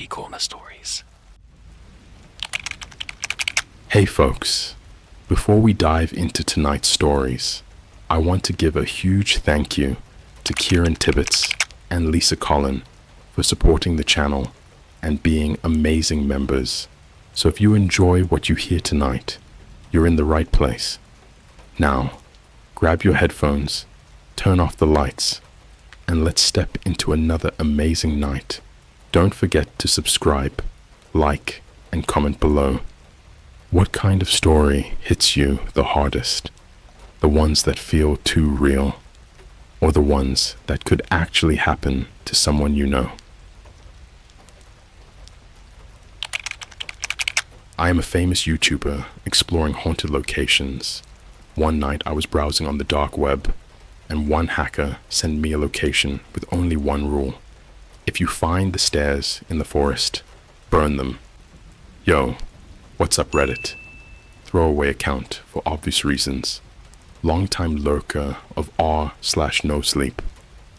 CreepyCorner stories. Hey folks, before we dive into tonight's stories, I want to give a huge thank you to Kieran Tibbetts and Lisa Collin for supporting the channel and being amazing members. So if you enjoy what you hear tonight, you're in the right place. Now, grab your headphones, turn off the lights, and let's step into another amazing night. Don't forget to subscribe, like, and comment below. What kind of story hits you the hardest? The ones that feel too real, or the ones that could actually happen to someone you know? I am a famous YouTuber exploring haunted locations. One night I was browsing on the dark web, and one hacker sent me a location with only one rule. If you find the stairs in the forest, burn them. Yo, what's up Reddit? Throwaway account for obvious reasons. Longtime lurker of r/no sleep,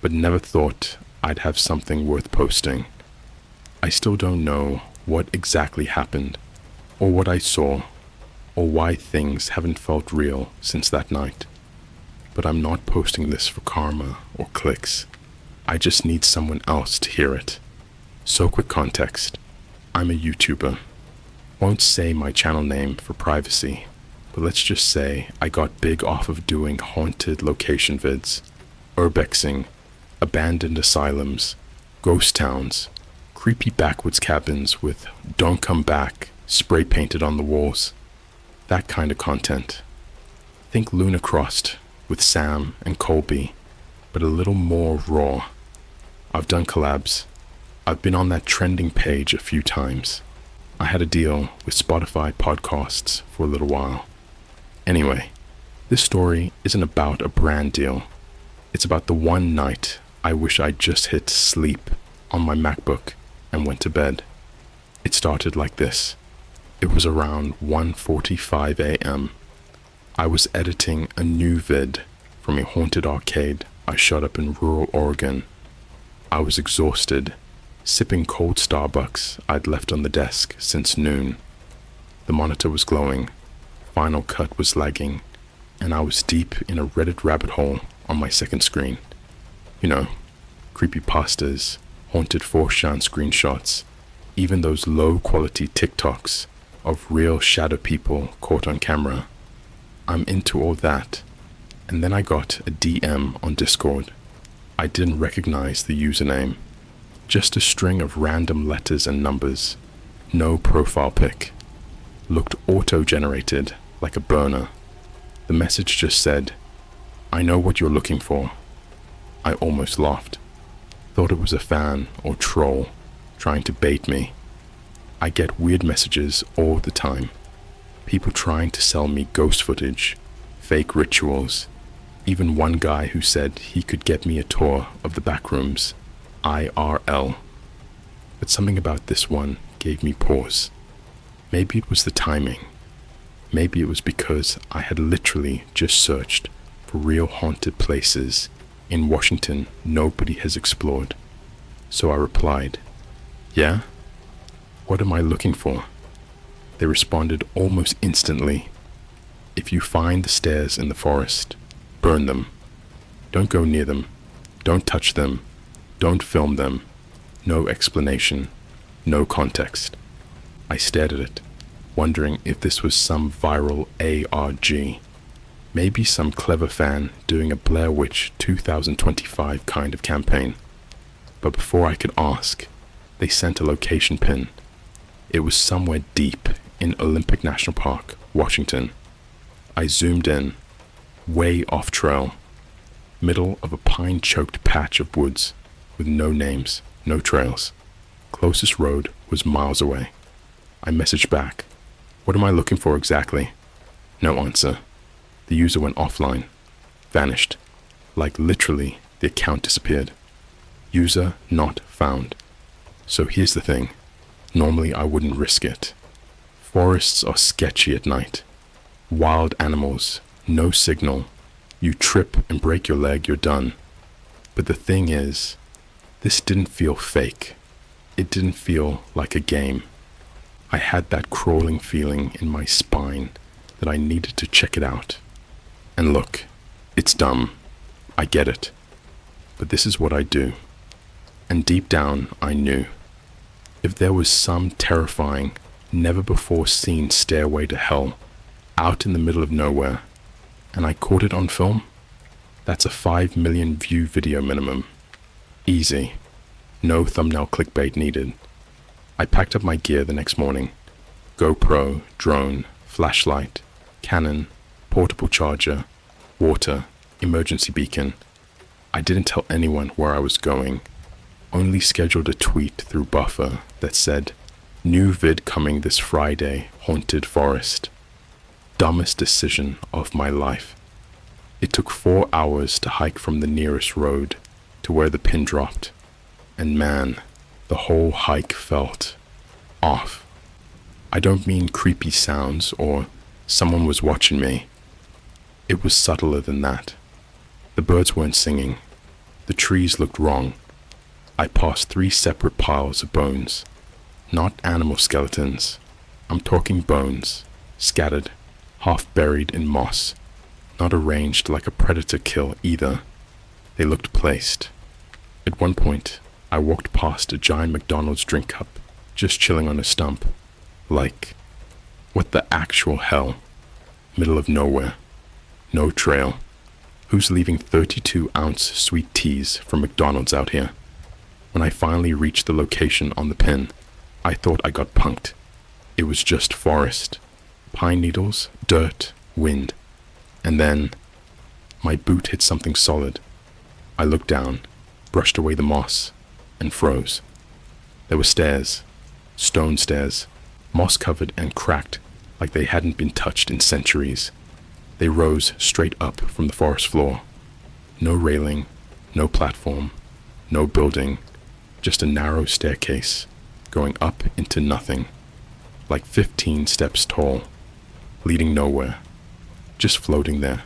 but never thought I'd have something worth posting. I still don't know what exactly happened, or what I saw, or why things haven't felt real since that night. But I'm not posting this for karma or clicks. I just need someone else to hear it. So quick context. I'm a YouTuber. Won't say my channel name for privacy, but let's just say I got big off of doing haunted location vids, urbexing, abandoned asylums, ghost towns, creepy backwoods cabins with "don't come back" spray painted on the walls. That kind of content. Think Luna Crossed with Sam and Colby, but a little more raw. I've done collabs. I've been on that trending page a few times. I had a deal with Spotify podcasts for a little while. Anyway, this story isn't about a brand deal. It's about the one night I wish I'd just hit sleep on my MacBook and went to bed. It started like this. It was around 1:45 a.m. I was editing a new vid from a haunted arcade I shot up in rural Oregon. I was exhausted, sipping cold Starbucks I'd left on the desk since noon. The monitor was glowing, Final Cut was lagging, and I was deep in a Reddit rabbit hole on my second screen. You know, creepypastas, haunted 4chan screenshots, even those low-quality TikToks of real shadow people caught on camera. I'm into all that, and then I got a DM on Discord. I didn't recognize the username. Just a string of random letters and numbers. No profile pic. Looked auto-generated like a burner. The message just said, "I know what you're looking for." I almost laughed. Thought it was a fan or troll trying to bait me. I get weird messages all the time. People trying to sell me ghost footage, fake rituals, even one guy who said he could get me a tour of the back rooms, IRL. But something about this one gave me pause. Maybe it was the timing. Maybe it was because I had literally just searched for real haunted places in Washington nobody has explored. So I replied, "Yeah? What am I looking for?" They responded almost instantly. "If you find the stairs in the forest, burn them. Don't go near them. Don't touch them. Don't film them. No explanation. No context." I stared at it, wondering if this was some viral ARG. Maybe some clever fan doing a Blair Witch 2025 kind of campaign. But before I could ask, they sent a location pin. It was somewhere deep in Olympic National Park, Washington. I zoomed in, way off trail, middle of a pine-choked patch of woods with no names, no trails. Closest road was miles away. I messaged back, "What am I looking for exactly?" No answer. The user went offline, vanished, like literally the account disappeared. User not found. So here's the thing. Normally I wouldn't risk it. Forests are sketchy at night. Wild animals, no signal. You trip and break your leg, you're done. But the thing is, this didn't feel fake. It didn't feel like a game. I had that crawling feeling in my spine that I needed to check it out. And look, it's dumb. I get it. But this is what I do. And deep down, I knew. If there was some terrifying, never-before-seen stairway to hell out in the middle of nowhere, and I caught it on film, that's a 5 million view video minimum. Easy. No thumbnail clickbait needed. I packed up my gear the next morning. GoPro, drone, flashlight, Canon, portable charger, water, emergency beacon. I didn't tell anyone where I was going. Only scheduled a tweet through Buffer that said, "New vid coming this Friday, Haunted Forest." Dumbest decision of my life. It took 4 hours to hike from the nearest road to where the pin dropped. And man, the whole hike felt off. I don't mean creepy sounds or someone was watching me. It was subtler than that. The birds weren't singing. The trees looked wrong. I passed 3 separate piles of bones. Not animal skeletons. I'm talking bones, scattered, half buried in moss. Not arranged like a predator kill either. They looked placed. At one point, I walked past a giant McDonald's drink cup, just chilling on a stump. Like, what the actual hell? Middle of nowhere. No trail. Who's leaving 32-ounce sweet teas from McDonald's out here? When I finally reached the location on the pin, I thought I got punked. It was just forest. Pine needles, dirt, wind. And then, my boot hit something solid. I looked down, brushed away the moss, and froze. There were stairs, stone stairs, moss-covered and cracked like they hadn't been touched in centuries. They rose straight up from the forest floor. No railing, no platform, no building, just a narrow staircase going up into nothing, like 15 steps tall, leading nowhere, just floating there.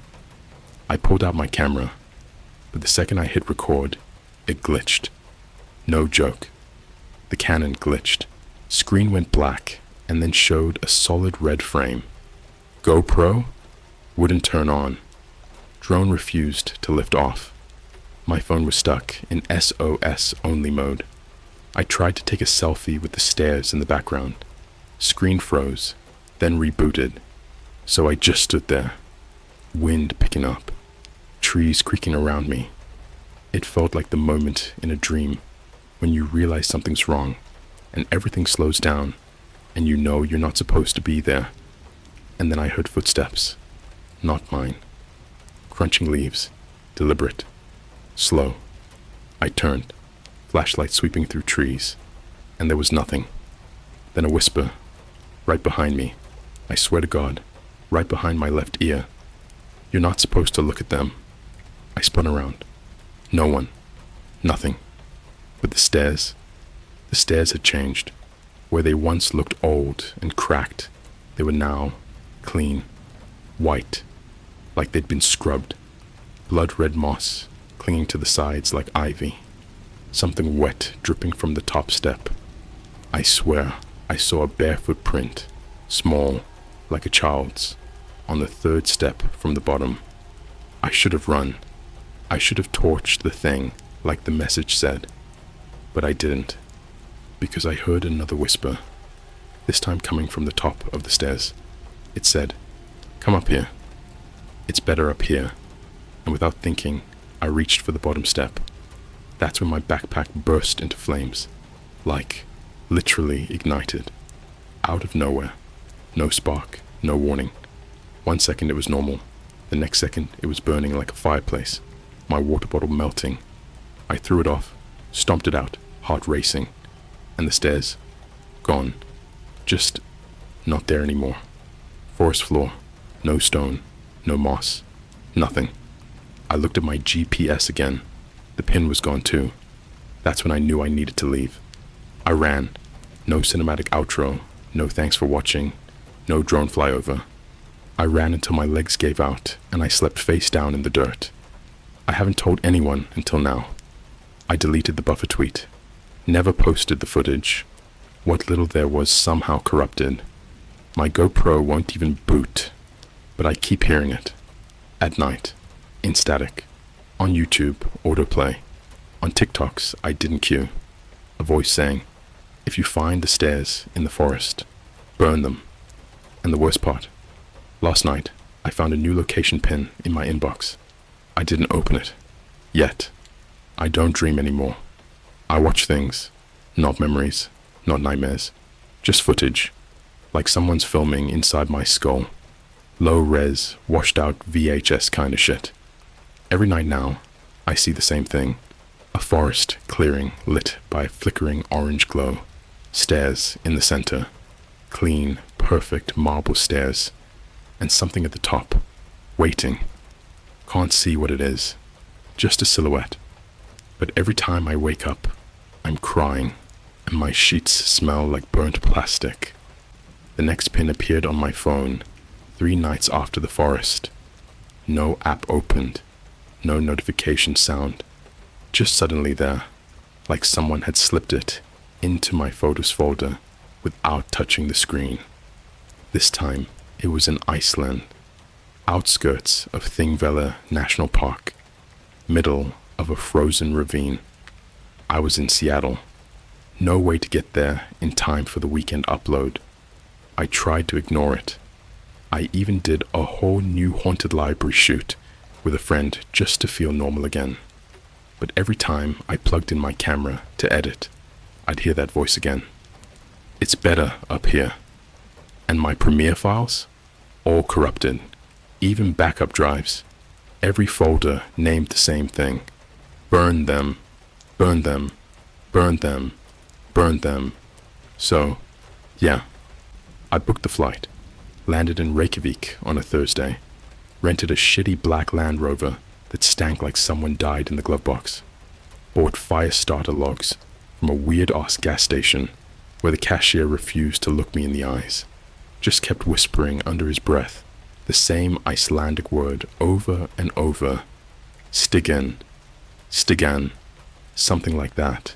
I pulled out my camera, but the second I hit record, it glitched. No joke. The Canon glitched. Screen went black and then showed a solid red frame. GoPro wouldn't turn on. Drone refused to lift off. My phone was stuck in SOS only mode. I tried to take a selfie with the stairs in the background. Screen froze, then rebooted. So I just stood there. Wind picking up. Trees creaking around me. It felt like the moment in a dream when you realize something's wrong and everything slows down and you know you're not supposed to be there. And then I heard footsteps. Not mine. Crunching leaves. Deliberate. Slow. I turned, flashlight sweeping through trees, and there was nothing. Then a whisper, right behind me. I swear to God, right behind my left ear. "You're not supposed to look at them." I spun around. No one. Nothing. But the stairs had changed. Where they once looked old and cracked, they were now clean, white, like they'd been scrubbed. Blood-red moss clinging to the sides like ivy. Something wet dripping from the top step. I swear I saw a barefoot print, small, like a child's, on the 3rd step from the bottom. I should have run. I should have torched the thing like the message said. But I didn't, because I heard another whisper, this time coming from the top of the stairs. It said, "Come up here. It's better up here." And without thinking, I reached for the bottom step. That's when my backpack burst into flames, like literally ignited. Out of nowhere. No spark, no warning. 1 second it was normal. The next second it was burning like a fireplace. My water bottle melting. I threw it off, stomped it out, heart racing. And the stairs, gone. Just not there anymore. Forest floor, no stone, no moss, nothing. I looked at my GPS again. The pin was gone too. That's when I knew I needed to leave. I ran. No cinematic outro, no thanks for watching, no drone flyover. I ran until my legs gave out and I slept face down in the dirt. I haven't told anyone until now. I deleted the Buffer tweet. Never posted the footage. What little there was somehow corrupted. My GoPro won't even boot, but I keep hearing it. At night, in static, on YouTube, autoplay, on TikToks I didn't queue. A voice saying, if you find the stairs in the forest, burn them. And the worst part, last night I found a new location pin in my inbox. I didn't open it. Yet. I don't dream anymore. I watch things, not memories, not nightmares, just footage, like someone's filming inside my skull. Low res, washed out VHS kind of shit. Every night now, I see the same thing. A forest clearing lit by a flickering orange glow. Stairs in the center. Clean, perfect marble stairs. And something at the top, waiting. Can't see what it is. Just a silhouette. But every time I wake up, I'm crying, and my sheets smell like burnt plastic. The next pin appeared on my phone 3 nights after the forest. No app opened, no notification sound, just suddenly there, like someone had slipped it into my photos folder without touching the screen. This time, it was in Iceland, outskirts of Thingvellir National Park, middle of a frozen ravine. I was in Seattle. No way to get there in time for the weekend upload. I tried to ignore it. I even did a whole new haunted library shoot with a friend just to feel normal again. But every time I plugged in my camera to edit, I'd hear that voice again. It's better up here. And my Premiere files? All corrupted. Even backup drives. Every folder named the same thing. Burn them. Burn them. Burn them. Burn them. So, yeah. I booked the flight. Landed in Reykjavik on a Thursday. Rented a shitty black Land Rover that stank like someone died in the glove box. Bought fire starter logs from a weird-ass gas station where the cashier refused to look me in the eyes. Just kept whispering under his breath the same Icelandic word over and over. Stigan. Stigan. Something like that.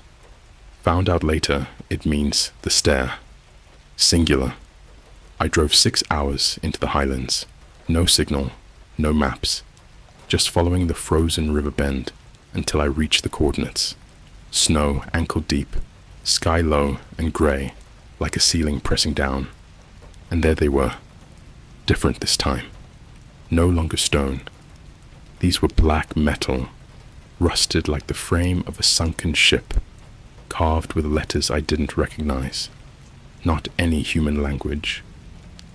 Found out later it means the stair. Singular. I drove 6 hours into the highlands. No signal, no maps. Just following the frozen river bend until I reached the coordinates. Snow ankle deep, sky low and grey, like a ceiling pressing down. And there they were. Different this time. No longer stone. These were black metal, rusted like the frame of a sunken ship, carved with letters I didn't recognize. Not any human language.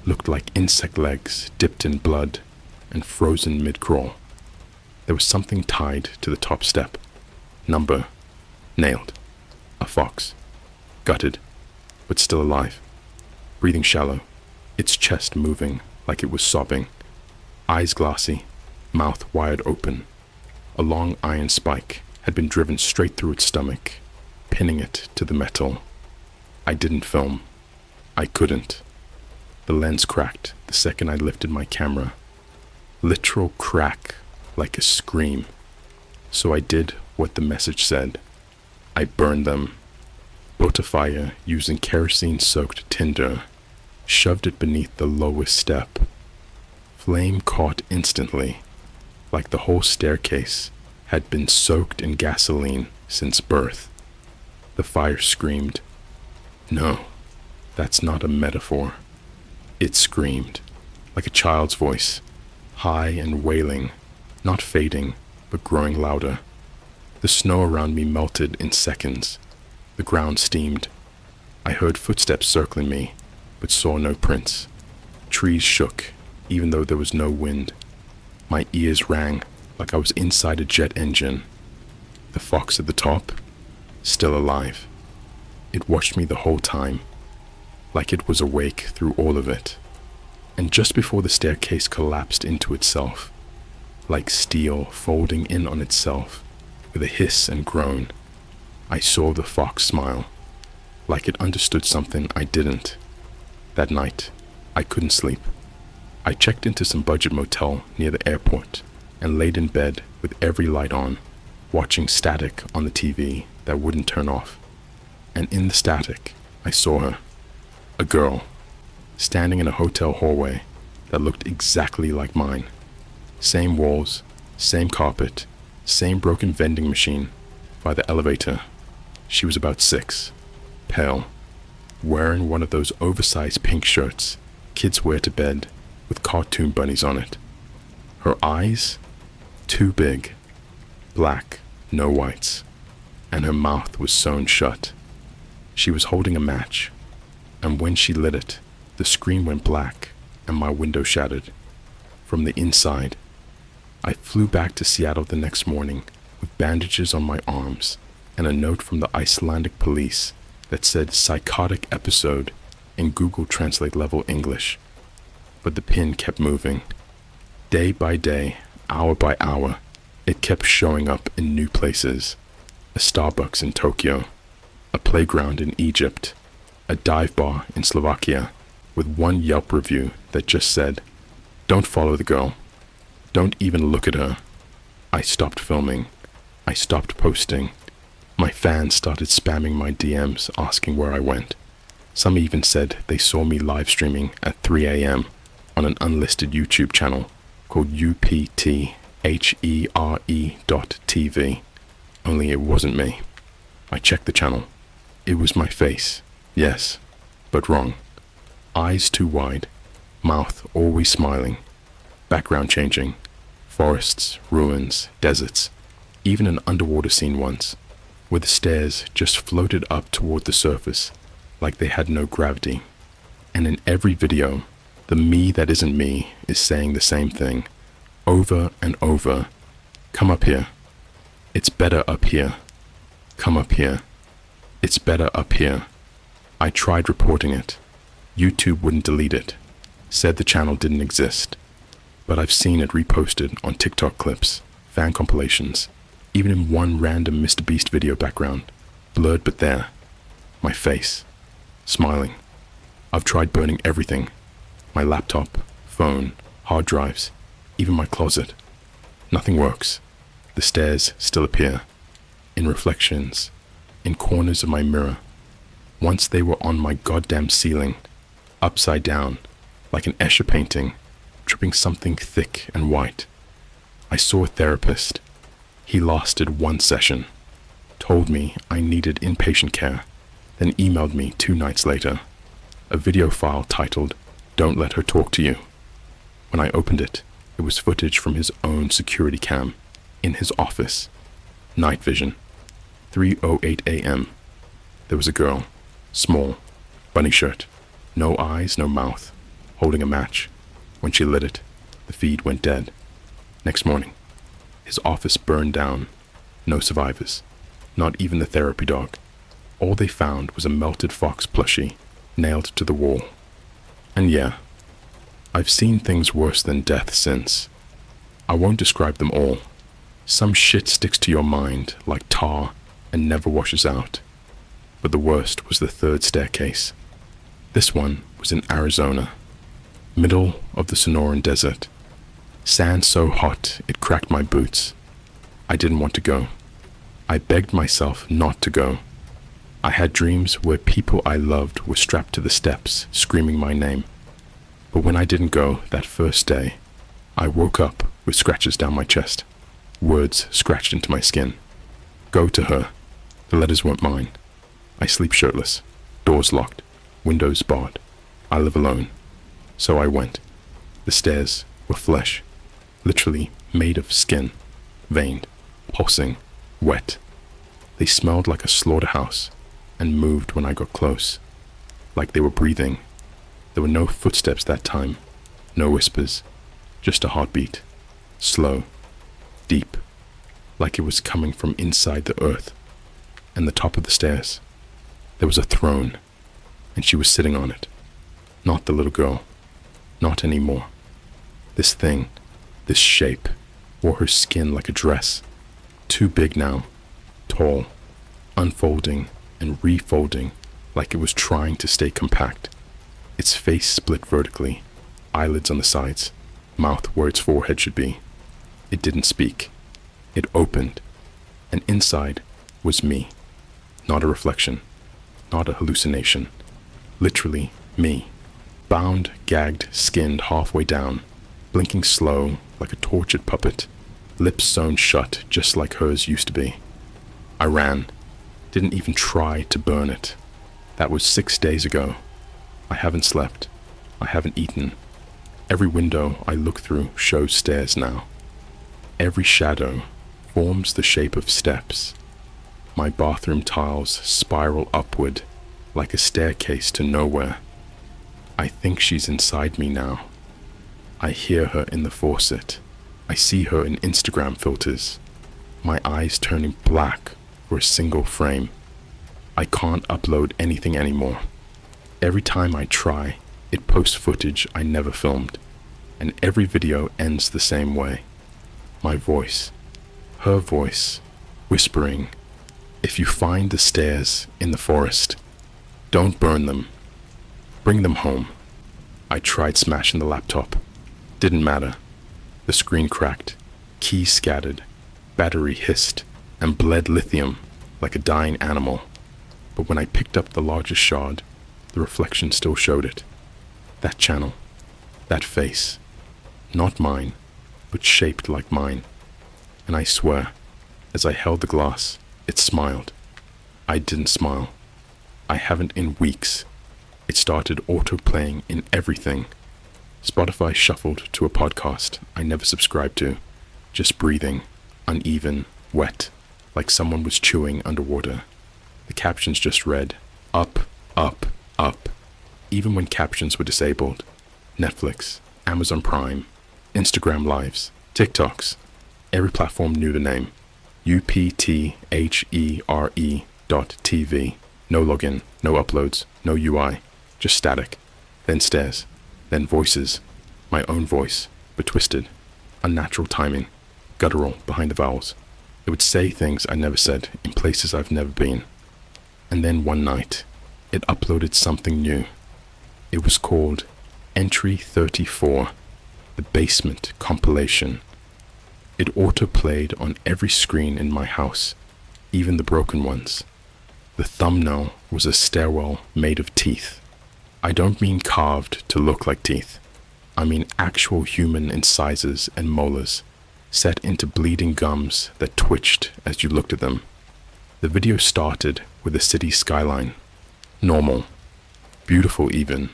Looked like insect legs dipped in blood and frozen mid-crawl. There was something tied to the top step. Number. Nailed. A fox. Gutted, but still alive. Breathing shallow, its chest moving like it was sobbing. Eyes glassy, mouth wide open. A long iron spike had been driven straight through its stomach, pinning it to the metal. I didn't film. I couldn't. The lens cracked the second I lifted my camera. Literal crack, like a scream. So I did what the message said. I burned them. Built a fire using kerosene-soaked tinder. Shoved it beneath the lowest step. Flame caught instantly, like the whole staircase had been soaked in gasoline since birth. The fire screamed. No, that's not a metaphor. It screamed, like a child's voice, high and wailing, not fading, but growing louder. The snow around me melted in seconds. The ground steamed. I heard footsteps circling me, but saw no prints. Trees shook, even though there was no wind. My ears rang like I was inside a jet engine. The fox at the top, still alive. It watched me the whole time, like it was awake through all of it. And just before the staircase collapsed into itself, like steel folding in on itself, with a hiss and groan, I saw the fox smile, like it understood something I didn't. That night, I couldn't sleep. I checked into some budget motel near the airport and laid in bed with every light on, watching static on the TV that wouldn't turn off. and in the static, I saw her. A girl, standing in a hotel hallway that looked exactly like mine. Same walls, same carpet, same broken vending machine by the elevator. She was about 6, pale, wearing one of those oversized pink shirts kids wear to bed with cartoon bunnies on it. Her eyes, too big, black, no whites, and her mouth was sewn shut. She was holding a match, and when she lit it, the screen went black and my window shattered. From the inside, I flew back to Seattle the next morning with bandages on my arms and a note from the Icelandic police that said psychotic episode in Google Translate level English. But the pin kept moving. Day by day, hour by hour, it kept showing up in new places. A Starbucks in Tokyo, a playground in Egypt, a dive bar in Slovakia, with one Yelp review that just said, "Don't follow the girl. Don't even look at her." I stopped filming. I stopped posting. My fans started spamming my DMs asking where I went. Some even said they saw me live streaming at 3 a.m. on an unlisted YouTube channel called UPTHERE.TV. Only it wasn't me. I checked the channel. It was my face, yes, but wrong. Eyes too wide, mouth always smiling, background changing, forests, ruins, deserts, even an underwater scene once, where the stairs just floated up toward the surface like they had no gravity. And in every video, the me that isn't me is saying the same thing, over and over. Come up here. It's better up here. Come up here. It's better up here. I tried reporting it. YouTube wouldn't delete it. Said the channel didn't exist. But I've seen it reposted on TikTok clips, fan compilations, even in one random Mr. Beast video background, blurred but there. My face, smiling. I've tried burning everything. My laptop, phone, hard drives, even my closet. Nothing works. The stairs still appear. In reflections, in corners of my mirror. Once they were on my goddamn ceiling, upside down, like an Escher painting, dripping something thick and white. I saw a therapist. He lasted 1 session, told me I needed inpatient care, then emailed me 2 nights later, a video file titled, "Don't Let Her Talk to You." When I opened it, it was footage from his own security cam, in his office. Night vision. 3:08 a.m. There was a girl, small, bunny shirt, no eyes, no mouth, holding a match. When she lit it, the feed went dead. Next morning, his office burned down. No survivors, not even the therapy dog. All they found was a melted fox plushie nailed to the wall. And yeah, I've seen things worse than death since. I won't describe them all. Some shit sticks to your mind like tar and never washes out. But the worst was the 3rd staircase. This one was in Arizona, middle of the Sonoran Desert. Sand so hot it cracked my boots. I didn't want to go. I begged myself not to go. I had dreams where people I loved were strapped to the steps, screaming my name. But when I didn't go that first day, I woke up with scratches down my chest, words scratched into my skin. Go to her. The letters weren't mine. I sleep shirtless, doors locked, windows barred. I live alone. So I went. The stairs were flesh, literally made of skin, veined, pulsing, wet. They smelled like a slaughterhouse and moved when I got close, like they were breathing. There were no footsteps that time, no whispers, just a heartbeat, slow, deep, like it was coming from inside the earth. And the top of the stairs, there was a throne, and she was sitting on it. Not the little girl, not anymore. This thing, this shape, wore her skin like a dress, too big now, tall, unfolding and refolding like it was trying to stay compact. Its face split vertically, eyelids on the sides, mouth where its forehead should be. It didn't speak. It opened, and inside was me, not a reflection, not a hallucination. Literally me. Bound, gagged, skinned halfway down, blinking slow like a tortured puppet, lips sewn shut just like hers used to be. I ran. Didn't even try to burn it. That was 6 days ago. I haven't slept. I haven't eaten. Every window I look through shows stairs now. Every shadow forms the shape of steps. My bathroom tiles spiral upward like a staircase to nowhere. I think she's inside me now. I hear her in the faucet. I see her in Instagram filters. My eyes turning black for a single frame. I can't upload anything anymore. Every time I try, it posts footage I never filmed, and every video ends the same way. My voice, her voice, whispering, "If you find the stairs in the forest, don't burn them. Bring them home." I tried smashing the laptop. Didn't matter. The screen cracked, keys scattered, battery hissed, and bled lithium like a dying animal. But when I picked up the largest shard, the reflection still showed it. That channel, that face, not mine, but shaped like mine. And I swear, as I held the glass, it smiled. I didn't smile. I haven't in weeks. It started auto-playing in everything. Spotify shuffled to a podcast I never subscribed to, just breathing, uneven, wet, like someone was chewing underwater. The captions just read, up, up, up. Even when captions were disabled. Netflix, Amazon Prime, Instagram Lives, TikToks. Every platform knew the name. UPTHERE.TV. No login, no uploads, no UI, just static. Then stairs, then voices. My own voice, but twisted. Unnatural timing, guttural behind the vowels. It would say things I never said in places I've never been. And then one night, it uploaded something new. It was called Entry 34, the Basement Compilation. It auto-played on every screen in my house, even the broken ones. The thumbnail was a stairwell made of teeth. I don't mean carved to look like teeth. I mean actual human incisors and molars, set into bleeding gums that twitched as you looked at them. The video started with a city skyline. Normal. Beautiful even.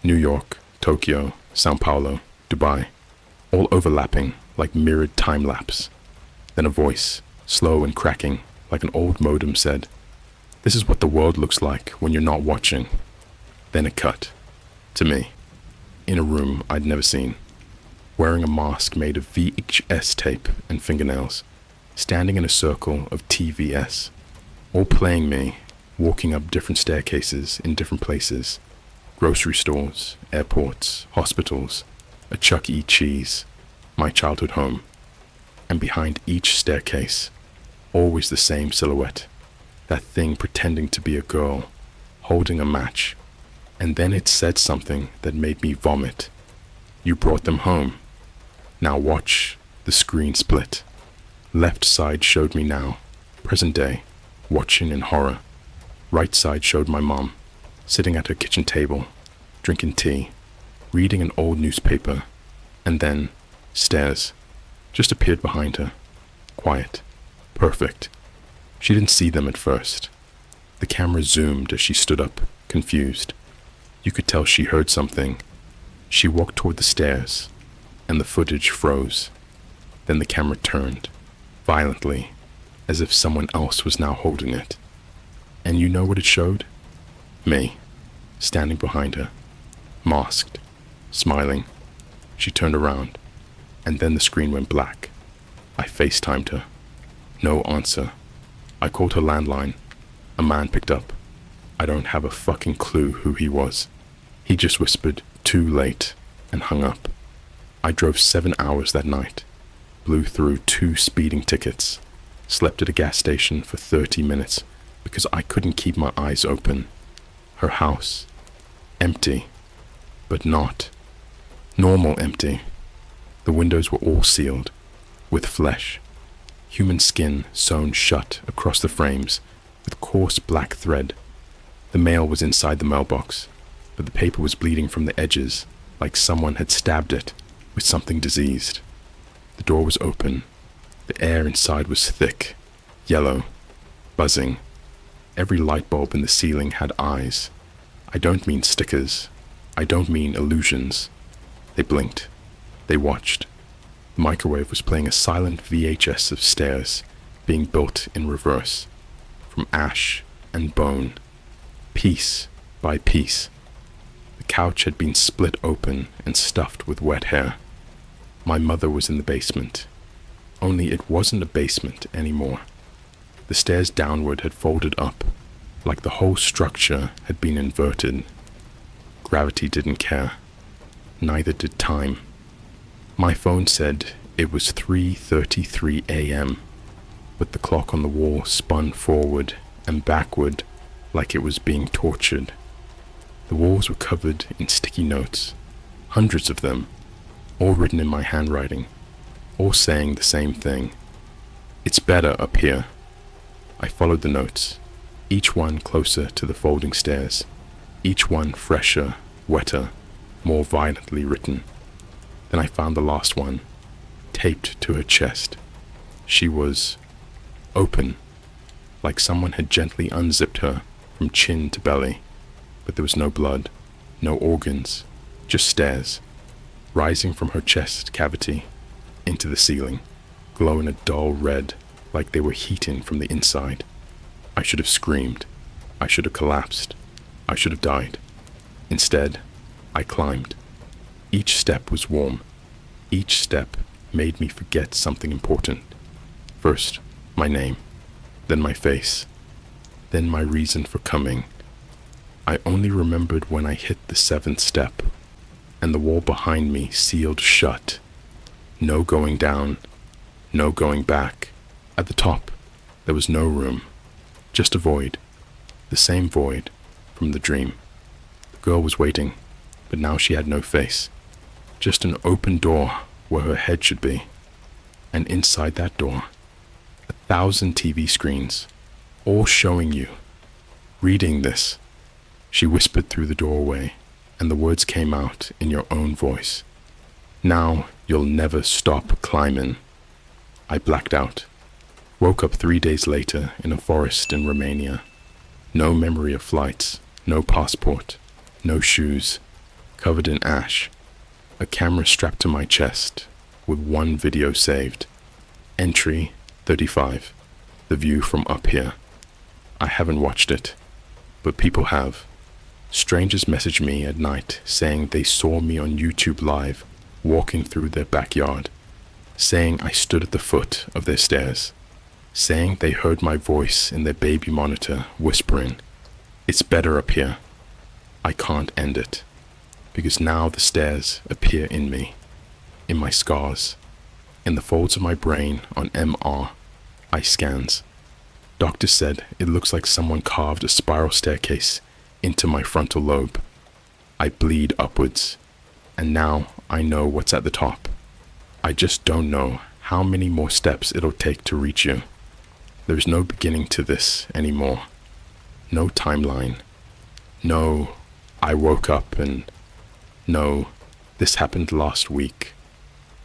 New York, Tokyo, Sao Paulo, Dubai. All overlapping like mirrored time-lapse. Then a voice, slow and cracking, like an old modem said, "This is what the world looks like when you're not watching." Then a cut. To me. In a room I'd never seen. Wearing a mask made of VHS tape and fingernails. Standing in a circle of TVS. All playing me, walking up different staircases in different places. Grocery stores, airports, hospitals, a Chuck E. Cheese, my childhood home. And behind each staircase, always the same silhouette. That thing pretending to be a girl, holding a match. And then it said something that made me vomit. "You brought them home. Now watch." The screen split. Left side showed me now, present day, watching in horror. Right side showed my mom, sitting at her kitchen table, drinking tea, reading an old newspaper. And then, stairs, just appeared behind her. Quiet. Perfect. She didn't see them at first. The camera zoomed as she stood up, confused. You could tell she heard something. She walked toward the stairs, and the footage froze. Then the camera turned, violently, as if someone else was now holding it. And you know what it showed? Me, standing behind her, masked, smiling. She turned around, and then the screen went black. I FaceTimed her. No answer. I called her landline. A man picked up. I don't have a fucking clue who he was. He just whispered, "Too late," and hung up. I drove 7 hours that night, blew through 2 speeding tickets, slept at a gas station for 30 minutes because I couldn't keep my eyes open. Her house, empty, but not normal empty. The windows were all sealed, with flesh, human skin sewn shut across the frames with coarse black thread. The mail was inside the mailbox, but the paper was bleeding from the edges, like someone had stabbed it with something diseased. The door was open. The air inside was thick, yellow, buzzing. Every light bulb in the ceiling had eyes. I don't mean stickers. I don't mean illusions. They blinked. They watched. The microwave was playing a silent VHS of stairs being built in reverse, from ash and bone, piece by piece. The couch had been split open and stuffed with wet hair. My mother was in the basement, only it wasn't a basement anymore. The stairs downward had folded up, like the whole structure had been inverted. Gravity didn't care. Neither did time. My phone said it was 3:33 a.m., but the clock on the wall spun forward and backward like it was being tortured. The walls were covered in sticky notes, hundreds of them, all written in my handwriting, all saying the same thing. It's better up here. I followed the notes, each one closer to the folding stairs, each one fresher, wetter, more violently written. Then I found the last one, taped to her chest. She was open, like someone had gently unzipped her from chin to belly, but there was no blood, no organs, just stairs, rising from her chest cavity into the ceiling, glowing a dull red like they were heating from the inside. I should have screamed. I should have collapsed. I should have died. Instead, I climbed. Each step was warm. Each step made me forget something important. First, my name, then my face, then my reason for coming. I only remembered when I hit the 7th step, and the wall behind me sealed shut. No going down, no going back. At the top, there was no room, just a void, the same void from the dream. The girl was waiting, but now she had no face, just an open door where her head should be. And inside that door, 1,000 TV screens, all showing you, reading this. She whispered through the doorway, and the words came out in your own voice. Now you'll never stop climbing. I blacked out. Woke up 3 days later in a forest in Romania. No memory of flights, no passport, no shoes, covered in ash. A camera strapped to my chest, with one video saved. Entry 35, the view from up here. I haven't watched it, but people have. Strangers message me at night saying they saw me on YouTube Live walking through their backyard, saying I stood at the foot of their stairs, saying they heard my voice in their baby monitor whispering, "It's better up here." I can't end it, because now the stairs appear in me, in my scars, in the folds of my brain on MRI scans. Doctor said it looks like someone carved a spiral staircase into my frontal lobe. I bleed upwards, and now I know what's at the top. I just don't know how many more steps it'll take to reach you. There's no beginning to this anymore. No timeline. No, I woke up and no, this happened last week.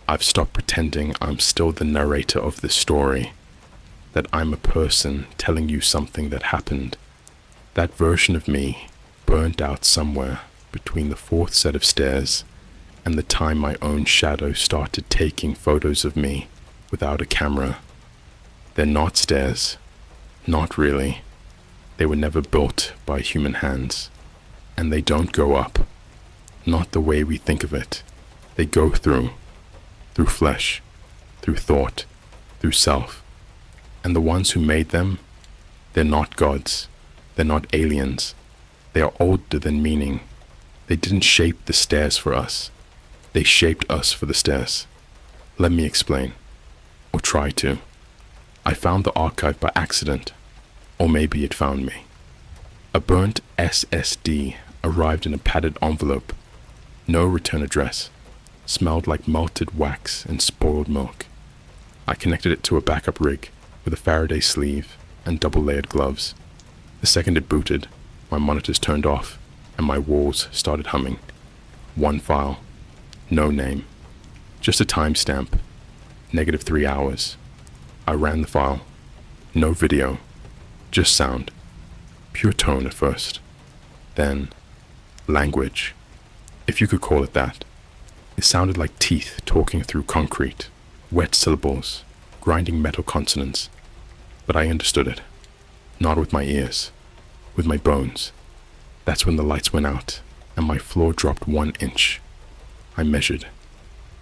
I've stopped pretending I'm still the narrator of this story, that I'm a person telling you something that happened. That version of me burned out somewhere between the 4th set of stairs and the time my own shadow started taking photos of me without a camera. They're not stairs. Not really. They were never built by human hands. And they don't go up. Not the way we think of it. They go through flesh, through thought, through self. And the ones who made them, they're not gods. They're not aliens. They are older than meaning. They didn't shape the stairs for us. They shaped us for the stairs. Let me explain, or try to. I found the archive by accident, or maybe it found me. A burnt SSD arrived in a padded envelope. No return address. Smelled like melted wax and spoiled milk. I connected it to a backup rig with a Faraday sleeve and double-layered gloves. The second it booted, My monitors turned off, and my walls started humming. One file, no name, just a timestamp, -3 hours. I ran the file. No video, just sound. Pure tone at first. Then, language, if you could call it that. It sounded like teeth talking through concrete, wet syllables, grinding metal consonants. But I understood it. Not with my ears, with my bones. That's when the lights went out, and my floor dropped 1 inch. I measured.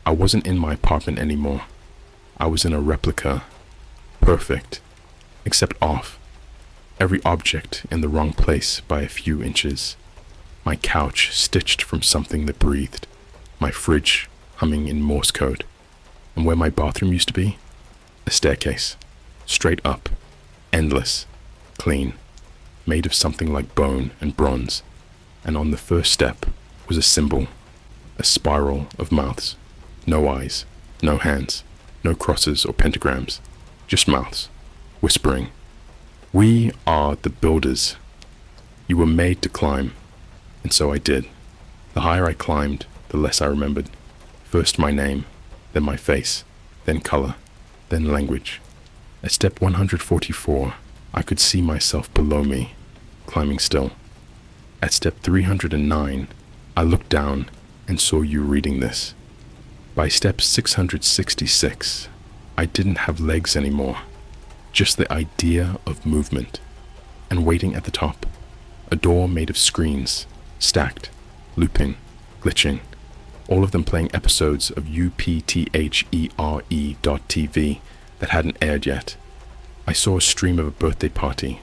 I wasn't in my apartment anymore. I was in a replica. Perfect. Except off. Every object in the wrong place by a few inches. My couch stitched from something that breathed. My fridge humming in Morse code. And where my bathroom used to be? A staircase. Straight up. Endless. Clean. Made of something like bone and bronze. And on the first step was a symbol. A spiral of mouths. No eyes. No hands. No crosses or pentagrams. Just mouths. Whispering. We are the builders. You were made to climb. And so I did. The higher I climbed, the less I remembered. First my name, then my face, then color, then language. At step 144, I could see myself below me, climbing still. At step 309, I looked down and saw you reading this. By step 666, I didn't have legs anymore. Just the idea of movement. And waiting at the top, a door made of screens, stacked, looping, glitching, all of them playing episodes of UPTHERE.TV that hadn't aired yet. I saw a stream of a birthday party,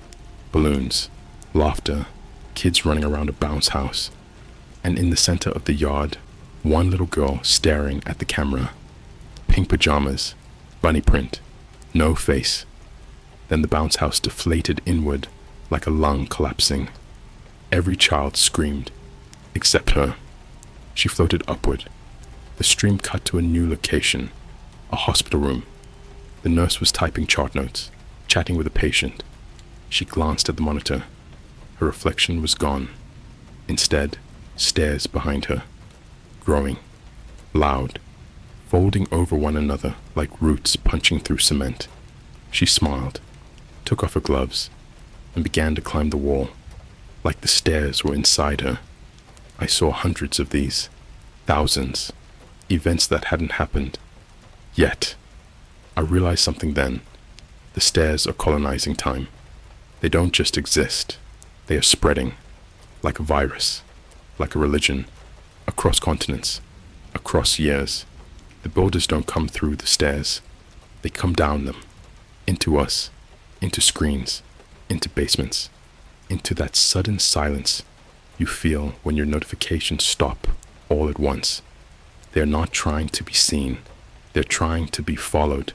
balloons, laughter, kids running around a bounce house, and in the center of the yard, one little girl staring at the camera. Pink pajamas, bunny print, no face. Then the bounce house deflated inward like a lung collapsing. Every child screamed, except her. She floated upward. The stream cut to a new location, a hospital room. The nurse was typing chart notes, chatting with a patient. She glanced at the monitor. Her reflection was gone. Instead, stairs behind her, growing, loud, folding over one another like roots punching through cement. She smiled, took off her gloves, and began to climb the wall, like the stairs were inside her. I saw hundreds of these, thousands, events that hadn't happened yet. I realized something then. The stairs are colonizing time. They don't just exist, they are spreading, like a virus, like a religion, across continents, across years. The builders don't come through the stairs, they come down them, into us, into screens, into basements, into that sudden silence you feel when your notifications stop all at once. They're not trying to be seen, they're trying to be followed.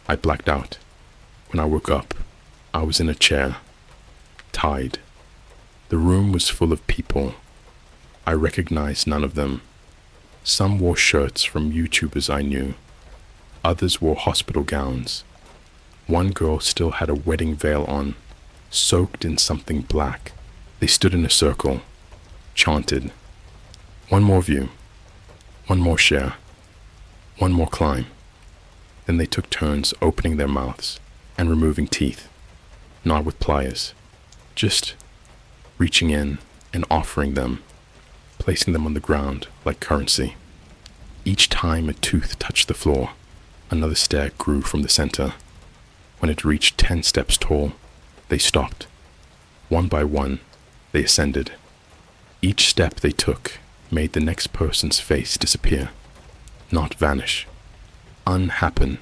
I blacked out. When I woke up, I was in a chair, tied. The room was full of people. I recognized none of them. Some wore shirts from YouTubers I knew. Others wore hospital gowns. One girl still had a wedding veil on, soaked in something black. They stood in a circle, chanted. One more view, one more share, one more climb. Then they took turns opening their mouths and removing teeth, not with pliers, just reaching in and offering them, placing them on the ground like currency. Each time a tooth touched the floor, another stair grew from the center. When it reached 10 steps tall, they stopped. One by one, they ascended. Each step they took made the next person's face disappear, not vanish, unhappen,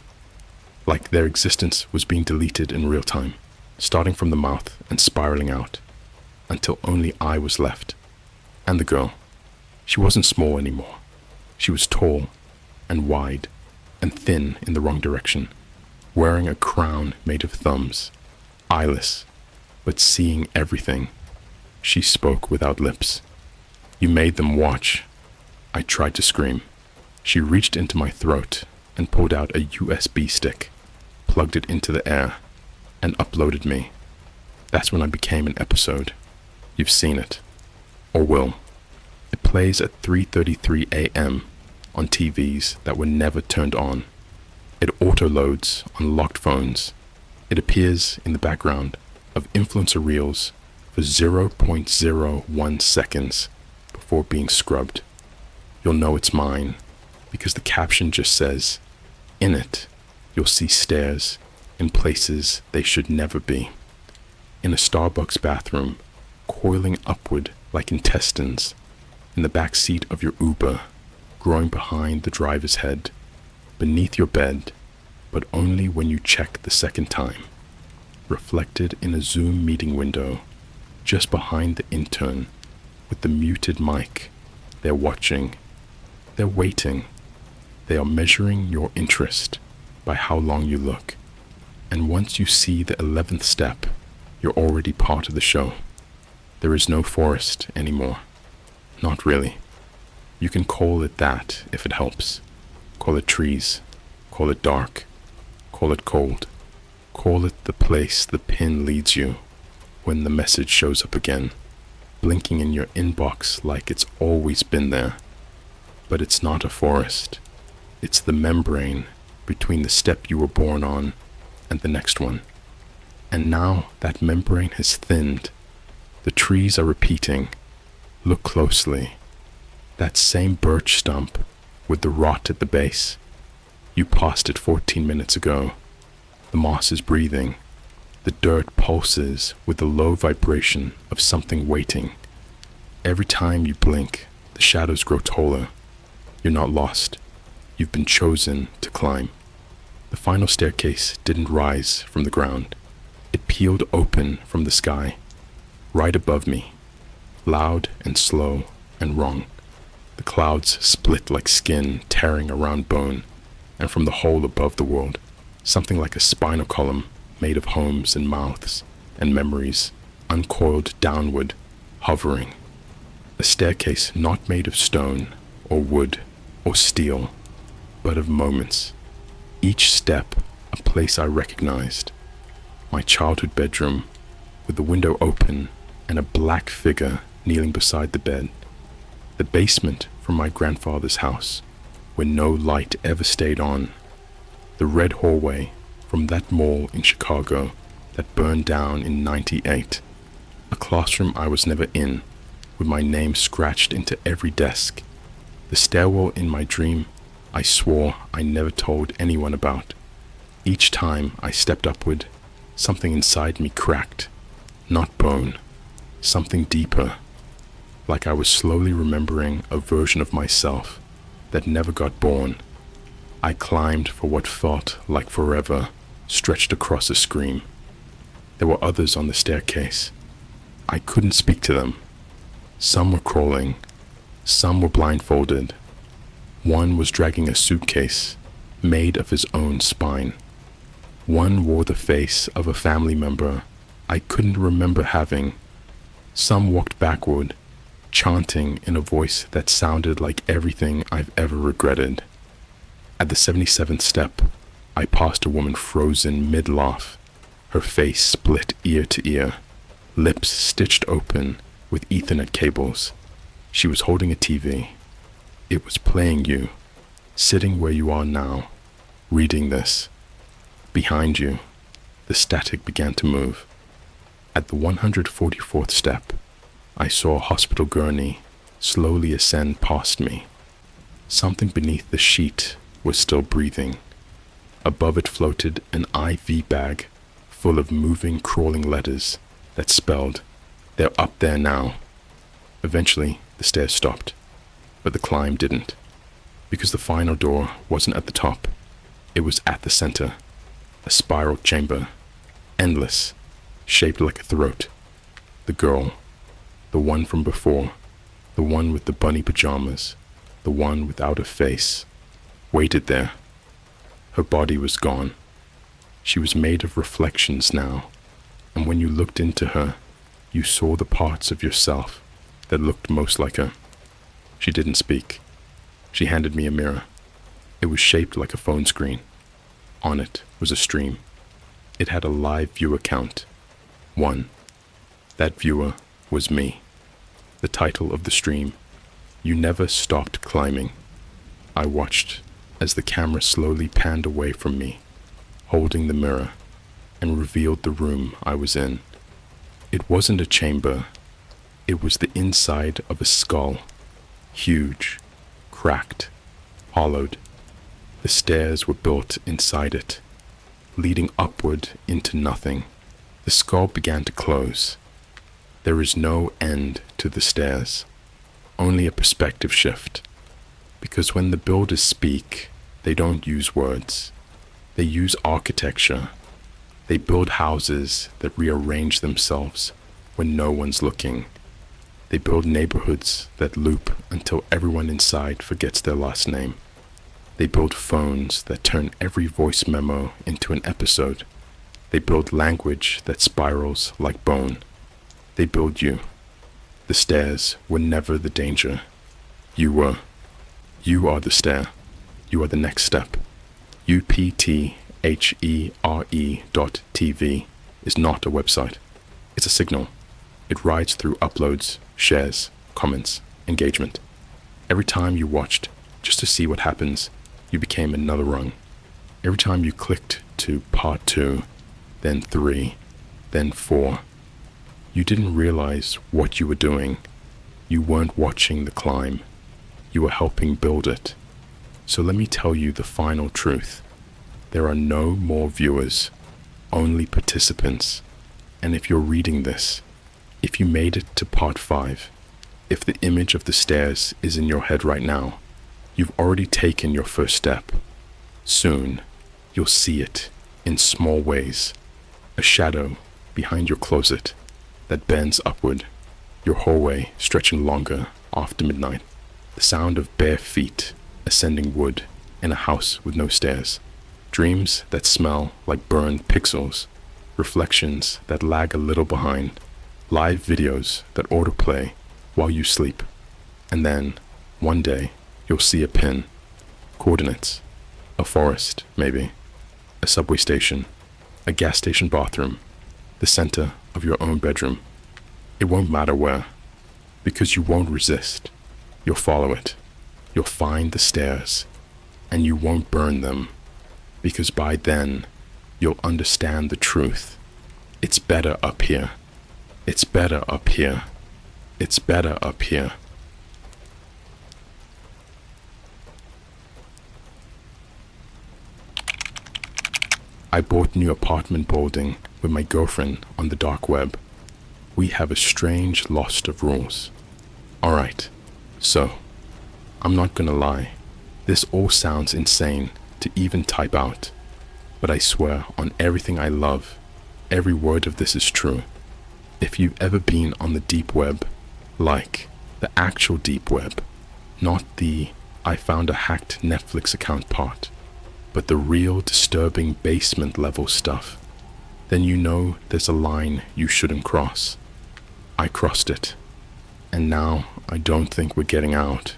like their existence was being deleted in real time, starting from the mouth and spiraling out, until only I was left. And the girl. She wasn't small anymore. She was tall and wide and thin in the wrong direction, wearing a crown made of thumbs, eyeless, but seeing everything. She spoke without lips. You made them watch. I tried to scream. She reached into my throat and pulled out a USB stick, plugged it into the air, and uploaded me. That's when I became an episode. You've seen it, or will. It plays at 3:33 a.m. on TVs that were never turned on. It auto-loads on locked phones. It appears in the background of influencer reels for 0.01 seconds before being scrubbed. You'll know it's mine because the caption just says, "In it, you'll see stairs in places they should never be." In a Starbucks bathroom, coiling upward like intestines. In the back seat of your Uber, growing behind the driver's head. Beneath your bed, but only when you check the second time. Reflected in a Zoom meeting window, just behind the intern, with the muted mic. They're watching. They're waiting. They are measuring your interest by how long you look. And once you see the 11th step, you're already part of the show. There is no forest anymore. Not really. You can call it that if it helps. Call it trees. Call it dark. Call it cold. Call it the place the pin leads you when the message shows up again, blinking in your inbox like it's always been there. But it's not a forest. It's the membrane between the step you were born on and the next one. And now that membrane has thinned. The trees are repeating. Look closely. That same birch stump with the rot at the base. You passed it 14 minutes ago. The moss is breathing. The dirt pulses with the low vibration of something waiting. Every time you blink, the shadows grow taller. You're not lost. You've been chosen to climb. The final staircase didn't rise from the ground. It peeled open from the sky, right above me, loud and slow and wrong. The clouds split like skin tearing around bone, and from the hole above the world, something like a spinal column made of homes and mouths and memories, uncoiled downward, hovering. A staircase not made of stone or wood or steel, but of moments. Each step a place I recognized. My childhood bedroom, with the window open and a black figure kneeling beside the bed. The basement from my grandfather's house, where no light ever stayed on. The red hallway from that mall in Chicago that burned down in '98. A classroom I was never in, with my name scratched into every desk. The stairwell in my dream I swore I never told anyone about. Each time I stepped upward, something inside me cracked. Not bone, something deeper. Like I was slowly remembering a version of myself that never got born. I climbed for what felt like forever, stretched across a screen. There were others on the staircase. I couldn't speak to them. Some were crawling. Some were blindfolded. One was dragging a suitcase made of his own spine. One wore the face of a family member I couldn't remember having. Some walked backward, chanting in a voice that sounded like everything I've ever regretted. At the 77th step, I passed a woman frozen mid-laugh, her face split ear to ear, lips stitched open with Ethernet cables. She was holding a TV. It was playing you, sitting where you are now, reading this. Behind you, the static began to move. At the 144th step, I saw a hospital gurney slowly ascend past me. Something beneath the sheet was still breathing. Above it floated an IV bag full of moving, crawling letters that spelled, "They're up there now." Eventually, the stairs stopped, but the climb didn't, because the final door wasn't at the top. It was at the center, a spiral chamber, endless, shaped like a throat. The girl, the one from before, the one with the bunny pajamas, the one without a face, waited there. Her body was gone. She was made of reflections now, and when you looked into her, you saw the parts of yourself that looked most like her. She didn't speak. She handed me a mirror. It was shaped like a phone screen. On it was a stream. It had a live viewer count. 1. That viewer was me. The title of the stream, You Never Stopped Climbing. I watched as the camera slowly panned away from me, holding the mirror, and revealed the room I was in. It wasn't a chamber. It was the inside of a skull, huge, cracked, hollowed. The stairs were built inside it, leading upward into nothing. The skull began to close. There is no end to the stairs, only a perspective shift. Because when the builders speak, they don't use words. They use architecture. They build houses that rearrange themselves when no one's looking. They build neighborhoods that loop until everyone inside forgets their last name. They build phones that turn every voice memo into an episode. They build language that spirals like bone. They build you. The stairs were never the danger. You were. You are the stair. You are the next step. UPTHERE.TV is not a website. It's a signal. It rides through uploads, shares, comments, engagement. Every time you watched just to see what happens, you became another rung. Every time you clicked to part 2, then 3, then 4, you didn't realize what you were doing. You weren't watching the climb. You were helping build it. So let me tell you the final truth. There are no more viewers, only participants. And if you're reading this, if you made it to part 5, if the image of the stairs is in your head right now, you've already taken your first step. Soon, you'll see it in small ways. A shadow behind your closet that bends upward, your hallway stretching longer after midnight, the sound of bare feet ascending wood in a house with no stairs, dreams that smell like burned pixels, reflections that lag a little behind, live videos that autoplay while you sleep. And then, one day, you'll see a pin, coordinates, a forest, maybe, a subway station, a gas station bathroom, the center of your own bedroom. It won't matter where, because you won't resist. You'll follow it. You'll find the stairs, and you won't burn them, because by then, you'll understand the truth. It's better up here. It's better up here. It's better up here. I bought new apartment building with my girlfriend on the dark web. We have a strange lost of rules. Alright, so, I'm not gonna lie. This all sounds insane to even type out. But I swear on everything I love, every word of this is true. If you've ever been on the deep web, like the actual deep web, not the I found a hacked Netflix account part, but the real disturbing basement level stuff, then you know there's a line you shouldn't cross. I crossed it, and now I don't think we're getting out.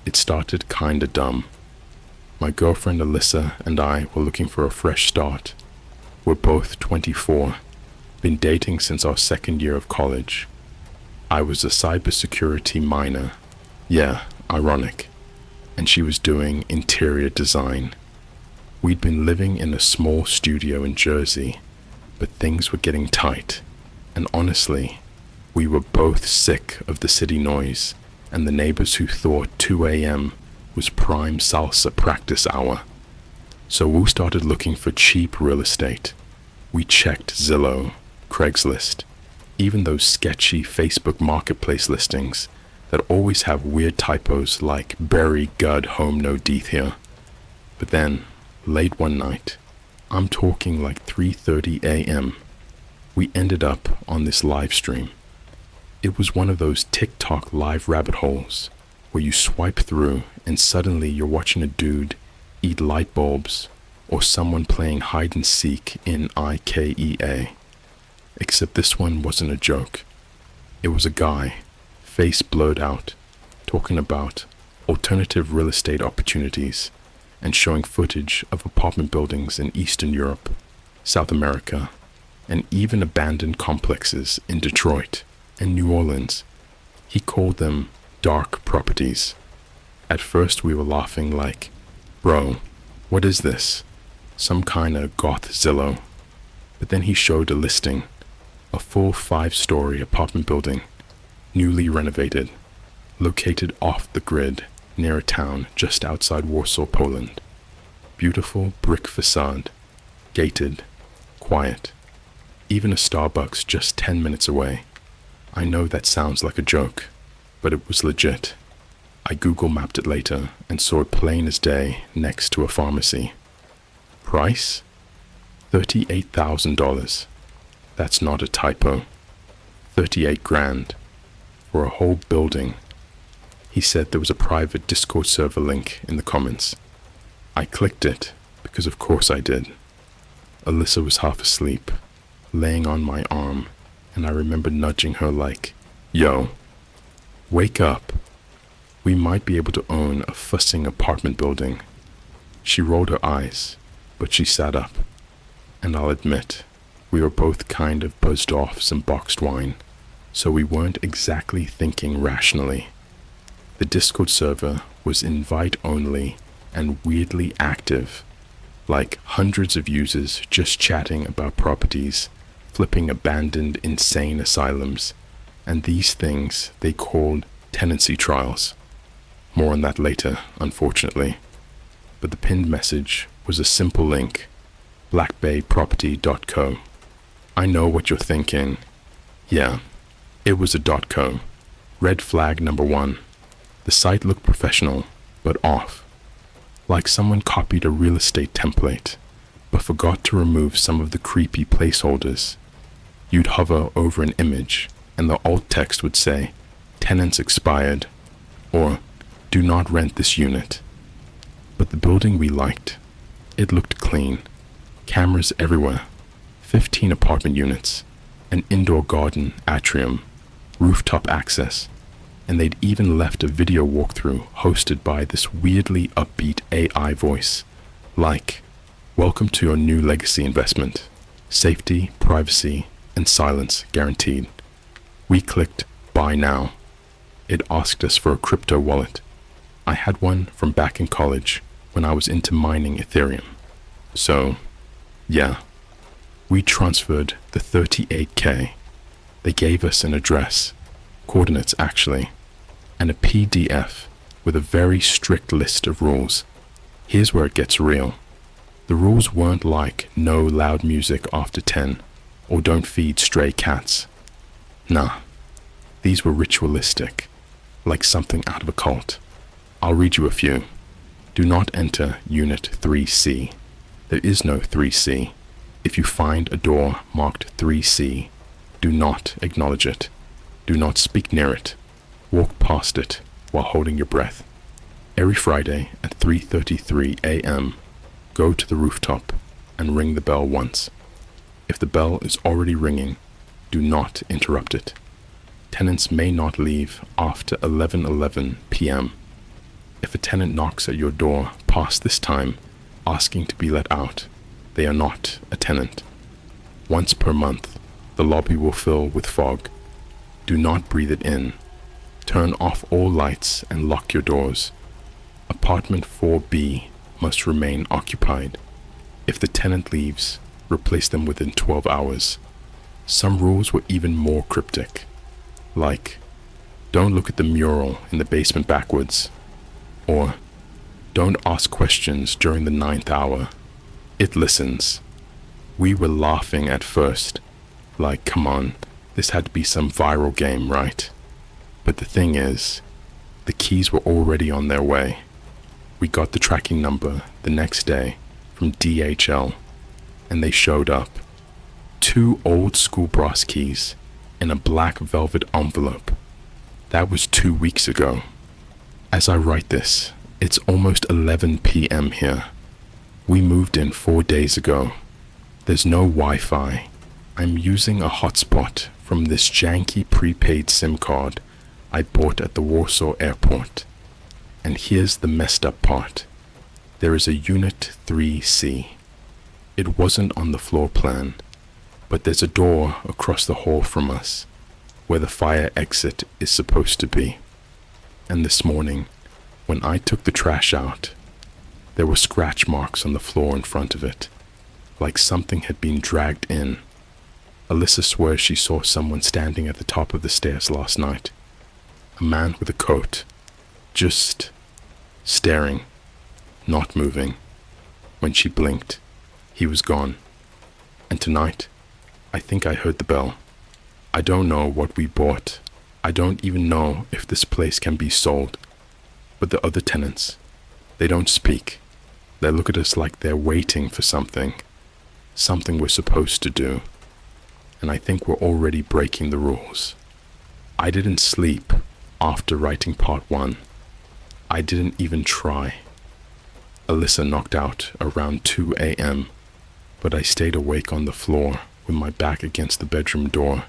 It started kinda dumb. My girlfriend Alyssa and I were looking for a fresh start. We're both 24, been dating since our second year of college. I was a cybersecurity minor, yeah, ironic, and she was doing interior design. We'd been living in a small studio in Jersey, but things were getting tight, and honestly, we were both sick of the city noise and the neighbors who thought 2 a.m. was prime salsa practice hour. So we started looking for cheap real estate. We checked Zillow, Craigslist, even those sketchy Facebook marketplace listings that always have weird typos like Berry Gud Home No Deeth here. But then, late one night, I'm talking like 3:30 a.m., we ended up on this live stream. It was one of those TikTok live rabbit holes where you swipe through and suddenly you're watching a dude eat light bulbs or someone playing hide and seek in IKEA. Except this one wasn't a joke. It was a guy, face blurred out, talking about alternative real estate opportunities and showing footage of apartment buildings in Eastern Europe, South America, and even abandoned complexes in Detroit. and New Orleans. He called them dark properties. At first we were laughing like, bro, what is this? Some kinda goth Zillow. But then he showed a listing, a full 5-story apartment building, newly renovated, located off the grid near a town just outside Warsaw, Poland. Beautiful brick facade, gated, quiet, even a Starbucks just 10 minutes away. I know that sounds like a joke, but it was legit. I Google mapped it later and saw it plain as day next to a pharmacy. Price? $38,000. That's not a typo. 38 grand for a whole building. He said there was a private Discord server link in the comments. I clicked it because of course I did. Alyssa was half asleep, laying on my arm, and I remember nudging her like, yo, wake up. We might be able to own a fussing apartment building. She rolled her eyes, but she sat up. And I'll admit, we were both kind of buzzed off some boxed wine, so we weren't exactly thinking rationally. The Discord server was invite only and weirdly active, like hundreds of users just chatting about properties, flipping abandoned insane asylums, and these things they called tenancy trials. More on that later, unfortunately. But the pinned message was a simple link, blackbayproperty.co. I know what you're thinking. Yeah, it was a .co. Red flag number 1. The site looked professional, but off. Like someone copied a real estate template, but forgot to remove some of the creepy placeholders. You'd hover over an image, and the alt text would say, tenants expired, or do not rent this unit. But the building we liked, it looked clean. Cameras everywhere, 15 apartment units, an indoor garden atrium, rooftop access, and they'd even left a video walkthrough hosted by this weirdly upbeat AI voice, like, welcome to your new legacy investment. Safety, privacy, and silence guaranteed. We clicked buy now. It asked us for a crypto wallet. I had one from back in college when I was into mining Ethereum. So, yeah, we transferred the 38K. They gave us an address, coordinates actually, and a PDF with a very strict list of rules. Here's where it gets real. The rules weren't like no loud music after 10 or don't feed stray cats. Nah, these were ritualistic, like something out of a cult. I'll read you a few. Do not enter Unit 3C. There is no 3C. If you find a door marked 3C, do not acknowledge it. Do not speak near it. Walk past it while holding your breath. Every Friday at 3:33 a.m., go to the rooftop and ring the bell once. If the bell is already ringing, do not interrupt it. Tenants may not leave after 11:11 p.m. If a tenant knocks at your door past this time, asking to be let out, they are not a tenant. Once per month, the lobby will fill with fog. Do not breathe it in. Turn off all lights and lock your doors. Apartment 4B must remain occupied. If the tenant leaves, replace them within 12 hours. Some rules were even more cryptic, like, don't look at the mural in the basement backwards, or don't ask questions during the 9th hour. It listens. We were laughing at first, like, come on, this had to be some viral game, right? But the thing is, the keys were already on their way. We got the tracking number the next day from DHL, and they showed up. 2 old school brass keys in a black velvet envelope. That was 2 weeks ago. As I write this, it's almost 11 p.m. here. We moved in 4 days ago. There's no Wi-Fi. I'm using a hotspot from this janky prepaid SIM card I bought at the Warsaw airport. And here's the messed up part. There is a Unit 3C. It wasn't on the floor plan, but there's a door across the hall from us. where the fire exit is supposed to be. And this morning, when I took the trash out, there were scratch marks on the floor in front of it, like something had been dragged in. Alyssa swears she saw someone standing at the top of the stairs last night. A man with a coat, just staring, not moving. When she blinked, he was gone. And tonight, I think I heard the bell. I don't know what we bought. I don't even know if this place can be sold. But the other tenants, they don't speak. They look at us like they're waiting for something we're supposed to do. And I think we're already breaking the rules. I didn't sleep after writing part 1. I didn't even try. Alyssa knocked out around 2 a.m., but I stayed awake on the floor with my back against the bedroom door,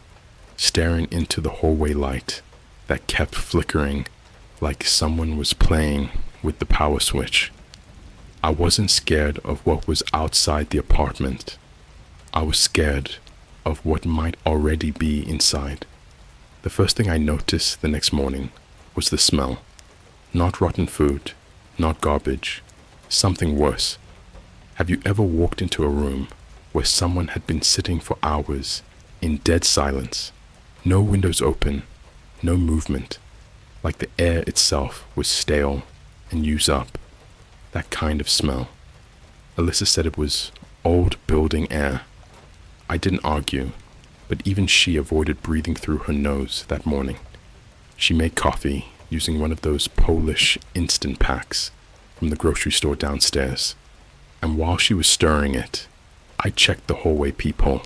staring into the hallway light that kept flickering like someone was playing with the power switch. I wasn't scared of what was outside the apartment. I was scared of what might already be inside. The first thing I noticed the next morning was the smell. Not rotten food, not garbage, something worse. Have you ever walked into a room where someone had been sitting for hours in dead silence? No windows open, no movement, like the air itself was stale and used up. That kind of smell. Alyssa said it was old building air. I didn't argue, but even she avoided breathing through her nose that morning. She made coffee using one of those Polish instant packs from the grocery store downstairs, and while she was stirring it, I checked the hallway peephole.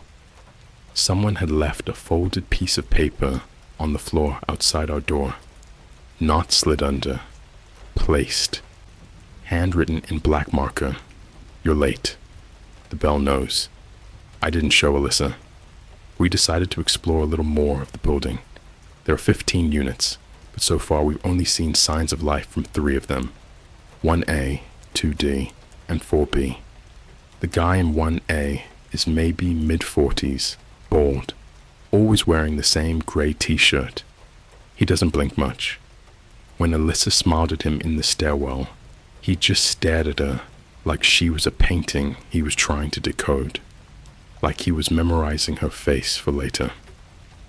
Someone had left a folded piece of paper on the floor outside our door. Not slid under, placed. Handwritten in black marker. You're late. The bell knows. I didn't show Alyssa. We decided to explore a little more of the building. There are 15 units, but so far we've only seen signs of life from 3 of them. 1A, 2D, and 4B. The guy in 1A is maybe mid-40s, bald, always wearing the same gray t-shirt. He doesn't blink much. When Alyssa smiled at him in the stairwell, he just stared at her like she was a painting he was trying to decode, like he was memorizing her face for later.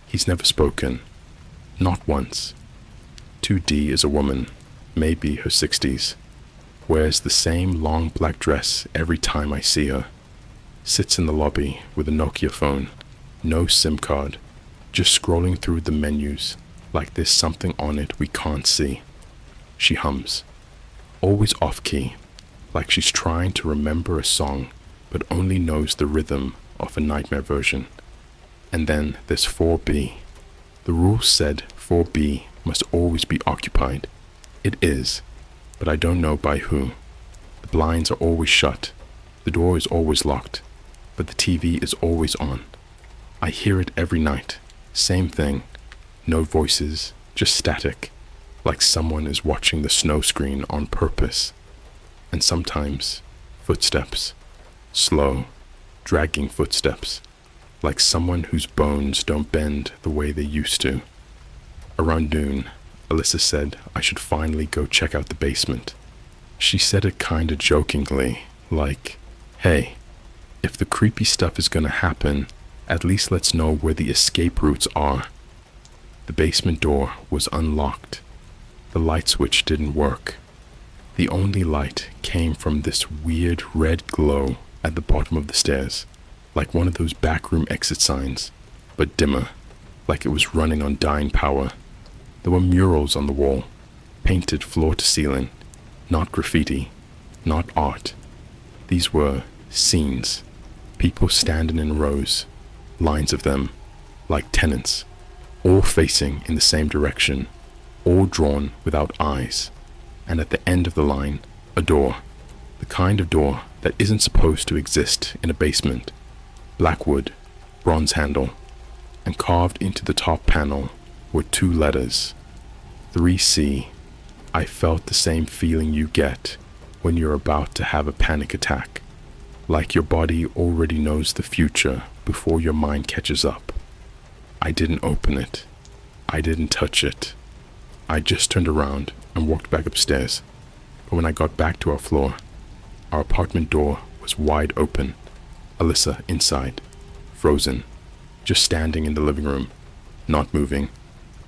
He's never spoken, not once. 2D is a woman, maybe her 60s, wears the same long black dress every time I see her, sits in the lobby with a Nokia phone, no SIM card, just scrolling through the menus like there's something on it we can't see. She hums, always off-key, like she's trying to remember a song but only knows the rhythm of a nightmare version. And then there's 4B. The rules said 4B must always be occupied. It is, but I don't know by who. The blinds are always shut, the door is always locked, but the TV is always on. I hear it every night, same thing, no voices, just static, like someone is watching the snow screen on purpose. And sometimes, footsteps, slow, dragging footsteps, like someone whose bones don't bend the way they used to. Around noon, Alyssa said I should finally go check out the basement. She said it kinda jokingly, like, hey, if the creepy stuff is gonna happen, at least let's know where the escape routes are. The basement door was unlocked. The light switch didn't work. The only light came from this weird red glow at the bottom of the stairs, like one of those backroom exit signs, but dimmer, like it was running on dying power. There were murals on the wall, painted floor to ceiling, not graffiti, not art. These were scenes, people standing in rows, lines of them, like tenants, all facing in the same direction, all drawn without eyes, and at the end of the line, a door, the kind of door that isn't supposed to exist in a basement, black wood, bronze handle, and carved into the top panel were 2 letters, 3C. I felt the same feeling you get when you're about to have a panic attack, like your body already knows the future before your mind catches up. I didn't open it. I didn't touch it. I just turned around and walked back upstairs. But when I got back to our floor, our apartment door was wide open. Alyssa inside, frozen, just standing in the living room, not moving,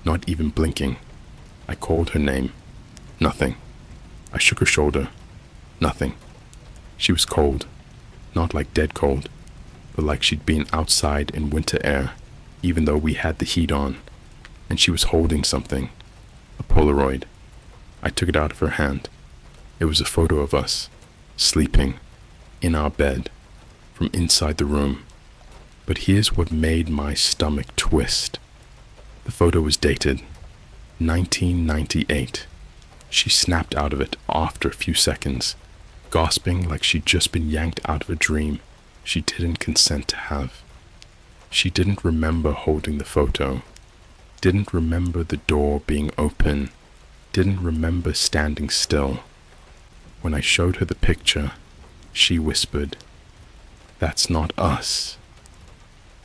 not even blinking. I called her name. Nothing. I shook her shoulder. Nothing. She was cold, not like dead cold, but like she'd been outside in winter air, even though we had the heat on, and she was holding something, a Polaroid. I took it out of her hand. It was a photo of us, sleeping, in our bed, from inside the room. But here's what made my stomach twist. The photo was dated 1998. She snapped out of it after a few seconds, gasping like she'd just been yanked out of a dream she didn't consent to have. She didn't remember holding the photo, didn't remember the door being open, didn't remember standing still. When I showed her the picture, she whispered, "That's not us."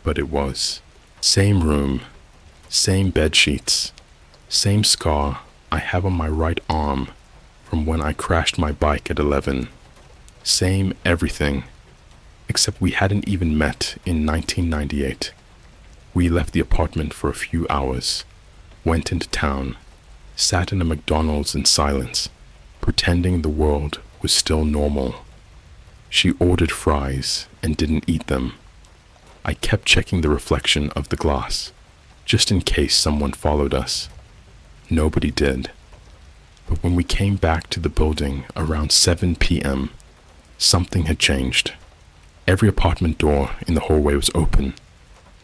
But it was. Same room, same bed sheets, same scar I have on my right arm from when I crashed my bike at 11. Same everything, except we hadn't even met in 1998. We left the apartment for a few hours, went into town, sat in a McDonald's in silence, pretending the world was still normal. She ordered fries and didn't eat them. I kept checking the reflection of the glass, just in case someone followed us. Nobody did. But when we came back to the building around 7 p.m., something had changed. Every apartment door in the hallway was open.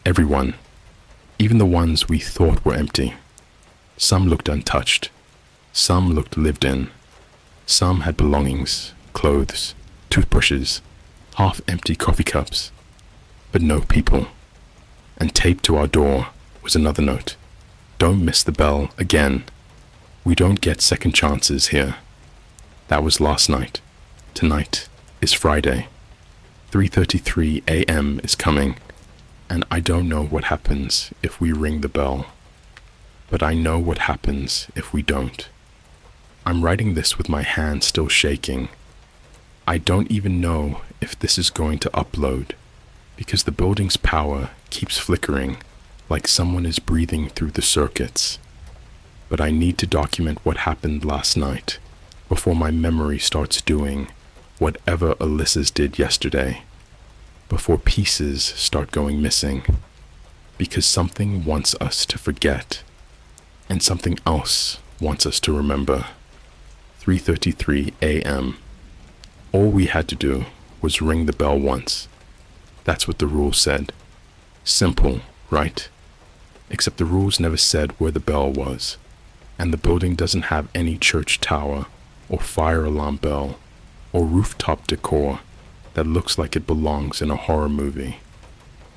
Everyone, even the ones we thought were empty. Some looked untouched. Some looked lived in. Some had belongings, clothes, toothbrushes, half-empty coffee cups, but no people. And taped to our door was another note. "Don't miss the bell again. We don't get second chances here." That was last night. Tonight is Friday. 3:33 a.m. is coming, and I don't know what happens if we ring the bell. But I know what happens if we don't. I'm writing this with my hand still shaking. I don't even know if this is going to upload, because the building's power keeps flickering like someone is breathing through the circuits. But I need to document what happened last night before my memory starts doing whatever Alyssa's did yesterday, before pieces start going missing, because something wants us to forget, and something else wants us to remember. 3:33 a.m. All we had to do was ring the bell once. That's what the rules said. Simple, right? Except the rules never said where the bell was, and the building doesn't have any church tower or fire alarm bell or rooftop decor that looks like it belongs in a horror movie.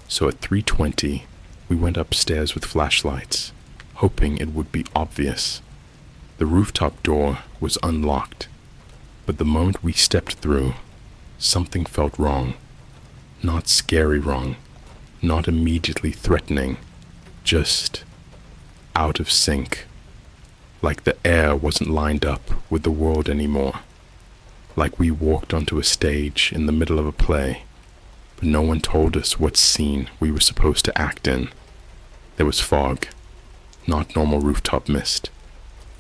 So at 3:20, we went upstairs with flashlights, hoping it would be obvious. The rooftop door was unlocked, but the moment we stepped through, something felt wrong. Not scary wrong, not immediately threatening, just out of sync. Like the air wasn't lined up with the world anymore. Like we walked onto a stage in the middle of a play, but no one told us what scene we were supposed to act in. There was fog, not normal rooftop mist.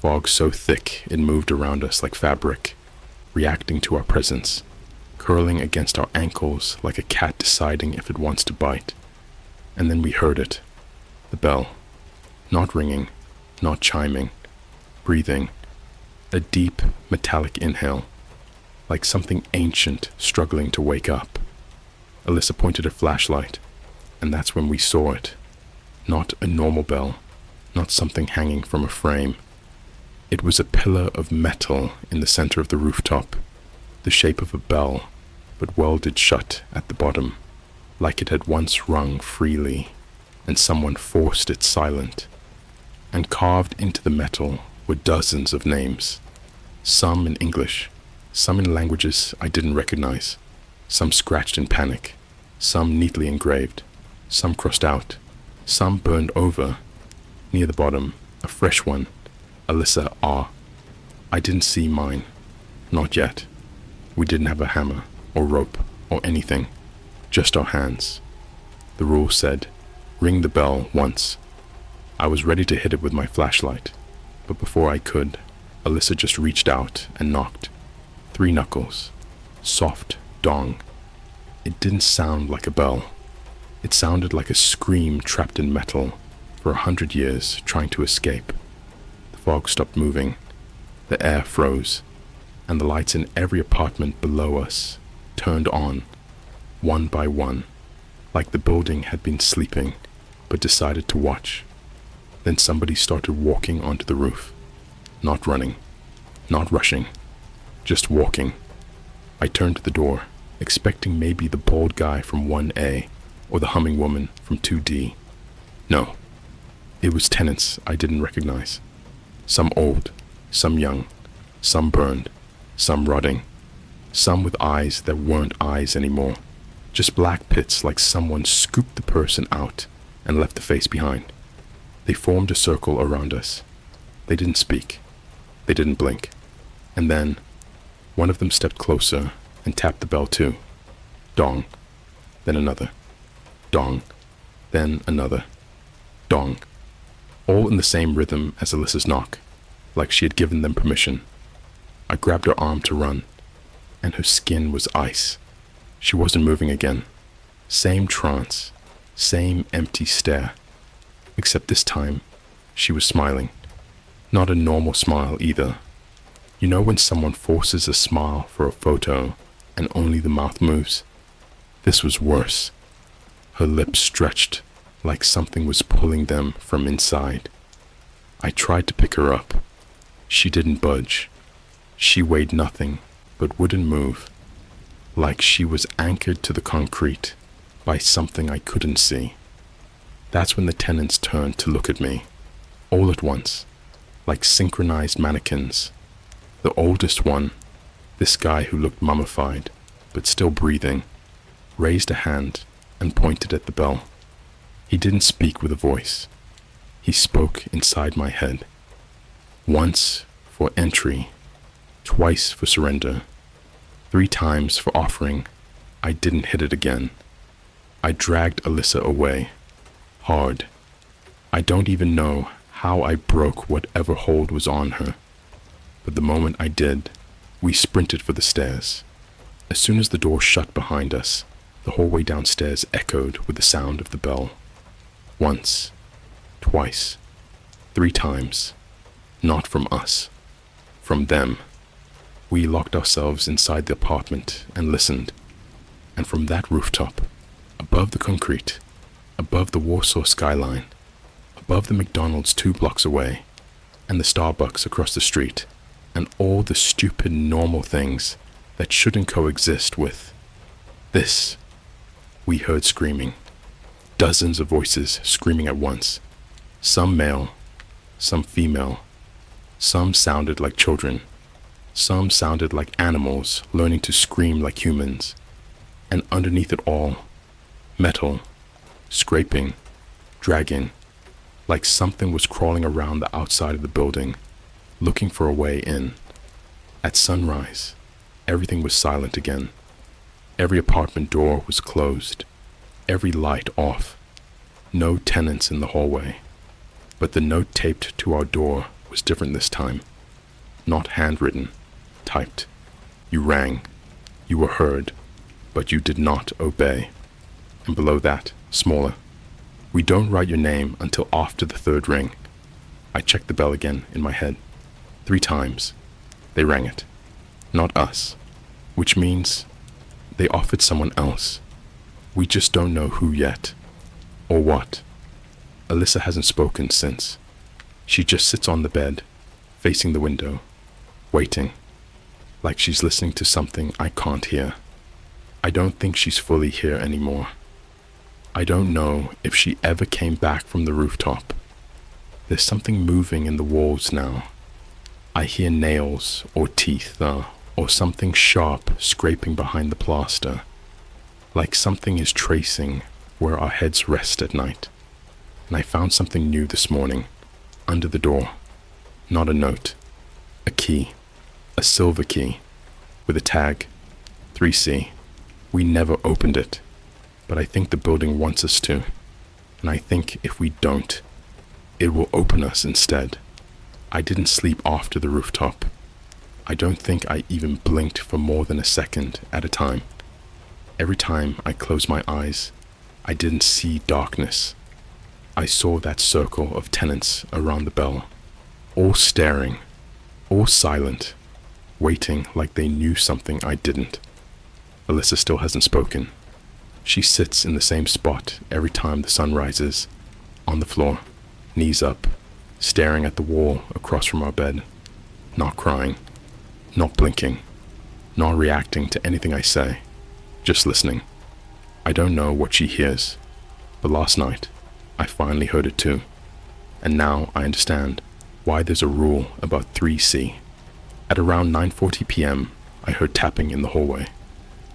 Fog so thick it moved around us like fabric, reacting to our presence, curling against our ankles like a cat deciding if it wants to bite. And then we heard it, the bell, not ringing, not chiming, breathing, a deep metallic inhale, like something ancient struggling to wake up. Alyssa pointed a flashlight, and that's when we saw it. Not a normal bell, not something hanging from a frame. It was a pillar of metal in the center of the rooftop, the shape of a bell, but welded shut at the bottom, like it had once rung freely, and someone forced it silent. And carved into the metal were dozens of names, some in English, some in languages I didn't recognize, some scratched in panic, some neatly engraved, some crossed out, some burned over. Near the bottom, a fresh one. Alyssa R. I didn't see mine. Not yet. We didn't have a hammer, or rope, or anything. Just our hands. The rule said, ring the bell once. I was ready to hit it with my flashlight, but before I could, Alyssa just reached out and knocked. 3 knuckles. Soft dong. It didn't sound like a bell. It sounded like a scream trapped in metal for 100 years trying to escape. The fog stopped moving. The air froze, and the lights in every apartment below us turned on, one by one, like the building had been sleeping but decided to watch. Then somebody started walking onto the roof. Not running, not rushing, just walking. I turned to the door, expecting maybe the bald guy from 1A or the humming woman from 2D. No, it was tenants I didn't recognize. Some old, some young, some burned, some rotting, some with eyes that weren't eyes anymore, just black pits like someone scooped the person out and left the face behind. They formed a circle around us. They didn't speak. They didn't blink. And then, one of them stepped closer and tapped the bell too. Dong. Then another. Dong. Then another. Dong. All in the same rhythm as Alyssa's knock, like she had given them permission. I grabbed her arm to run, and her skin was ice. She wasn't moving again. Same trance, same empty stare. Except this time, she was smiling. Not a normal smile either. You know when someone forces a smile for a photo and only the mouth moves? This was worse. Her lips stretched like something was pulling them from inside. I tried to pick her up. She didn't budge. She weighed nothing, but wouldn't move. Like she was anchored to the concrete by something I couldn't see. That's when the tenants turned to look at me, all at once, like synchronized mannequins. The oldest one, this guy who looked mummified, but still breathing, raised a hand and pointed at the bell. He didn't speak with a voice. He spoke inside my head. Once for entry, twice for surrender, 3 times for offering. I didn't hit it again. I dragged Alyssa away. Hard. I don't even know how I broke whatever hold was on her. But the moment I did, we sprinted for the stairs. As soon as the door shut behind us, the hallway downstairs echoed with the sound of the bell. Once, twice, 3 times. Not from us. From them. We locked ourselves inside the apartment and listened. And from that rooftop, above the concrete, above the Warsaw skyline, above the McDonald's 2 blocks away, and the Starbucks across the street, and all the stupid normal things that shouldn't coexist with this, we heard screaming. Dozens of voices screaming at once. Some male, some female. Some sounded like children. Some sounded like animals learning to scream like humans. And underneath it all, metal, scraping, dragging, like something was crawling around the outside of the building, looking for a way in. At sunrise, everything was silent again. Every apartment door was closed, every light off. No tenants in the hallway. But the note taped to our door was different this time. Not handwritten, typed. You rang, you were heard, but you did not obey. And below that, smaller. We don't write your name until after the 3rd ring. I checked the bell again in my head. 3 times. They rang it. Not us. Which means they offered someone else. We just don't know who yet. Or what. Alyssa hasn't spoken since. She just sits on the bed, facing the window, waiting. Like she's listening to something I can't hear. I don't think she's fully here anymore. I don't know if she ever came back from the rooftop. There's something moving in the walls now. I hear nails or teeth or something sharp scraping behind the plaster. Like something is tracing where our heads rest at night. And I found something new this morning. under the door. Not a note. A key. A silver key. With a tag. 3C. We never opened it. But I think the building wants us to. And I think if we don't, it will open us instead. I didn't sleep after the rooftop. I don't think I even blinked for more than a second at a time. Every time I closed my eyes, I didn't see darkness. I saw that circle of tenants around the bell, all staring, all silent, waiting like they knew something I didn't. Alyssa still hasn't spoken. She sits in the same spot every time the sun rises, on the floor, knees up, staring at the wall across from our bed, not crying, not blinking, not reacting to anything I say, just listening. I don't know what she hears, but last night, I finally heard it too, and now I understand why there's a rule about 3C. At around 9:40 p.m., I heard tapping in the hallway.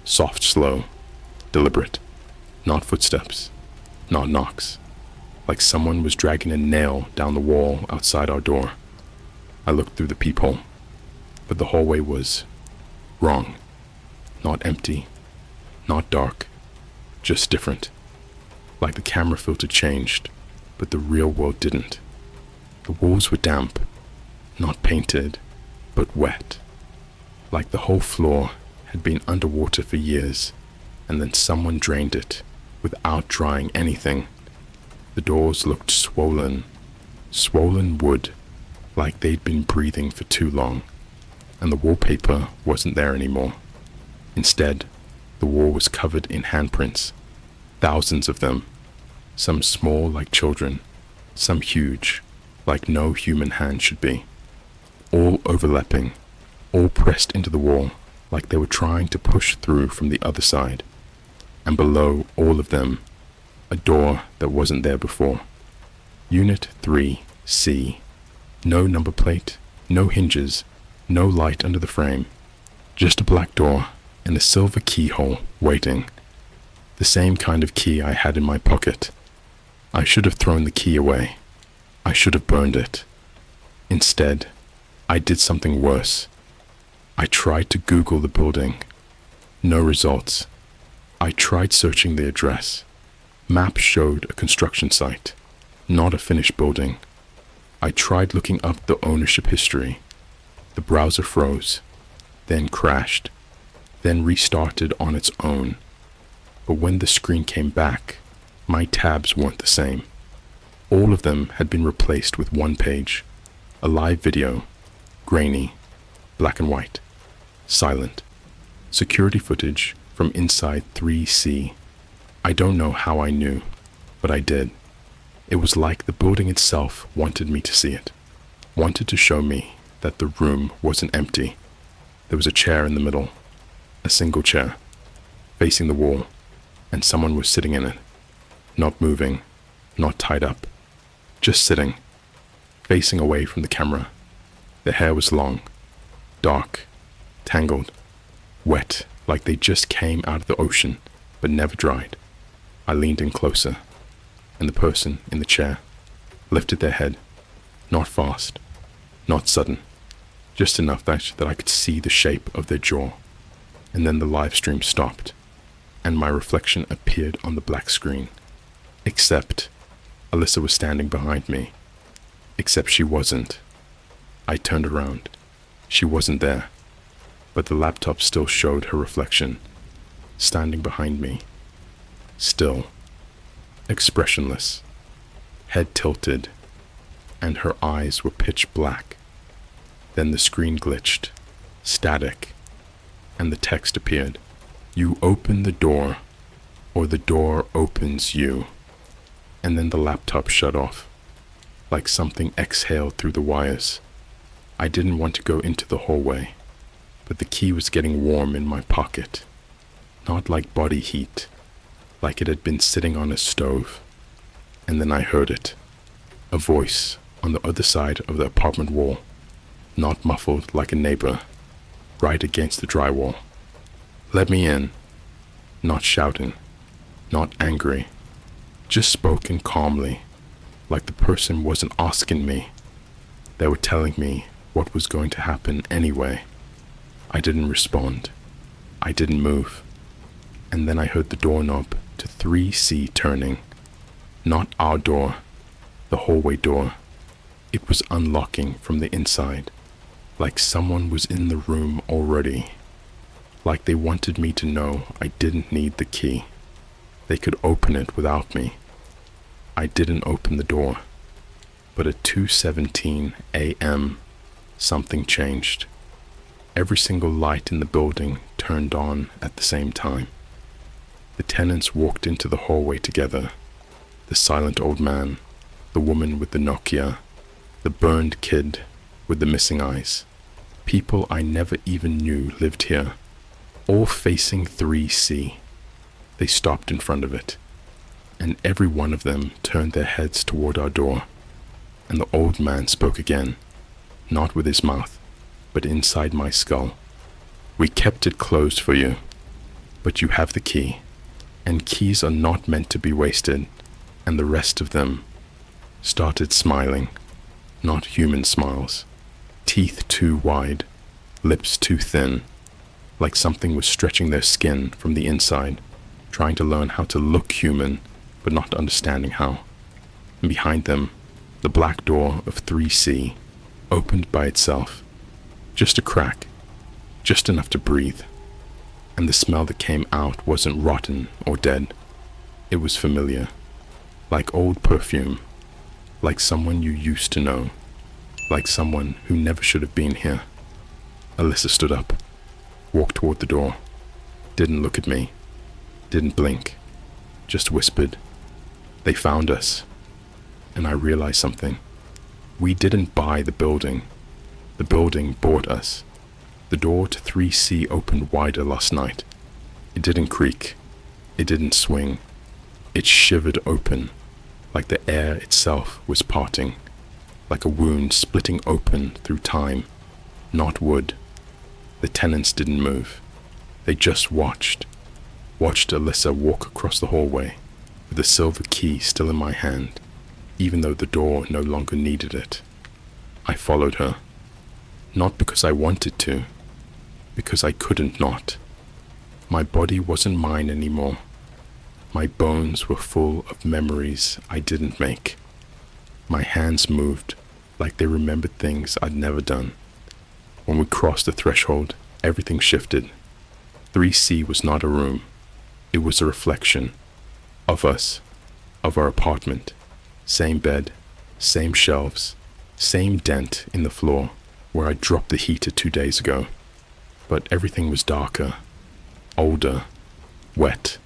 Soft, slow, deliberate. Not footsteps, not knocks. Like someone was dragging a nail down the wall outside our door. I looked through the peephole, but the hallway was wrong. Not empty, not dark, just different. Like the camera filter changed, but the real world didn't. The walls were damp, not painted, but wet. Like the whole floor had been underwater for years, and then someone drained it without drying anything. The doors looked swollen wood, like they'd been breathing for too long, and the wallpaper wasn't there anymore. Instead, the wall was covered in handprints, thousands of them, some small like children, some huge, like no human hand should be, all overlapping, all pressed into the wall like they were trying to push through from the other side. And below all of them, a door that wasn't there before. Unit 3C. No number plate, no hinges, no light under the frame. Just a black door and a silver keyhole waiting. The same kind of key I had in my pocket. I should have thrown the key away. I should have burned it. Instead, I did something worse. I tried to Google the building. No results. I tried searching the address. Maps showed a construction site, not a finished building. I tried looking up the ownership history. The browser froze, then crashed, then restarted on its own. But when the screen came back, my tabs weren't the same. All of them had been replaced with one page, a live video, grainy, black and white, silent, security footage from inside 3C. I don't know how I knew, but I did. It was like the building itself wanted me to see it, wanted to show me that the room wasn't empty. There was a chair in the middle, a single chair, facing the wall, and someone was sitting in it, not moving, not tied up, just sitting, facing away from the camera. The hair was long, dark, tangled, wet, like they just came out of the ocean, but never dried. I leaned in closer, and the person in the chair lifted their head, not fast, not sudden, just enough that I could see the shape of their jaw. And then the live stream stopped, and my reflection appeared on the black screen. Except Alyssa was standing behind me. Except she wasn't. I turned around. She wasn't there, but the laptop still showed her reflection, standing behind me. Still, expressionless, head tilted, and her eyes were pitch black. Then the screen glitched, static, and the text appeared. You open the door, or the door opens you. And then the laptop shut off, like something exhaled through the wires. I didn't want to go into the hallway, but the key was getting warm in my pocket. Not like body heat, like it had been sitting on a stove. And then I heard it, a voice on the other side of the apartment wall, not muffled like a neighbor, right against the drywall. Let me in. Not shouting, not angry, just spoken calmly, like the person wasn't asking me, They were telling me what was going to happen anyway. I didn't respond. I didn't move. And then I heard the doorknob to 3C turning. Not our door, the hallway door. It was unlocking from the inside, like someone was in the room already. Like they wanted me to know I didn't need the key. They could open it without me. I didn't open the door. But at 2:17 a.m., something changed. Every single light in the building turned on at the same time. The tenants walked into the hallway together. The silent old man, the woman with the Nokia, the burned kid with the missing eyes. People I never even knew lived here, all facing 3C. They stopped in front of it, and every one of them turned their heads toward our door. And the old man spoke again, not with his mouth, but inside my skull. We kept it closed for you, but you have the key, and keys are not meant to be wasted. And the rest of them started smiling, not human smiles, teeth too wide, lips too thin, like something was stretching their skin from the inside, trying to learn how to look human, but not understanding how. And behind them, the black door of 3C opened by itself, just a crack, just enough to breathe. And the smell that came out wasn't rotten or dead. It was familiar, like old perfume, like someone you used to know, like someone who never should have been here. Alyssa stood up, walked toward the door, didn't look at me, didn't blink, just whispered, "They found us." And I realized something. We didn't buy the building. The building bought us. The door to 3C opened wider last night. It didn't creak. It didn't swing. It shivered open, like the air itself was parting, like a wound splitting open through time, not wood. The tenants didn't move. They just watched Alyssa walk across the hallway, with the silver key still in my hand, even though the door no longer needed it. I followed her, not because I wanted to, because I couldn't not. My body wasn't mine anymore. My bones were full of memories I didn't make. My hands moved like they remembered things I'd never done. When we crossed the threshold, everything shifted. 3C was not a room. It was a reflection of us, of our apartment. Same bed, same shelves, same dent in the floor where I dropped the heater 2 days ago. But everything was darker, older, wet,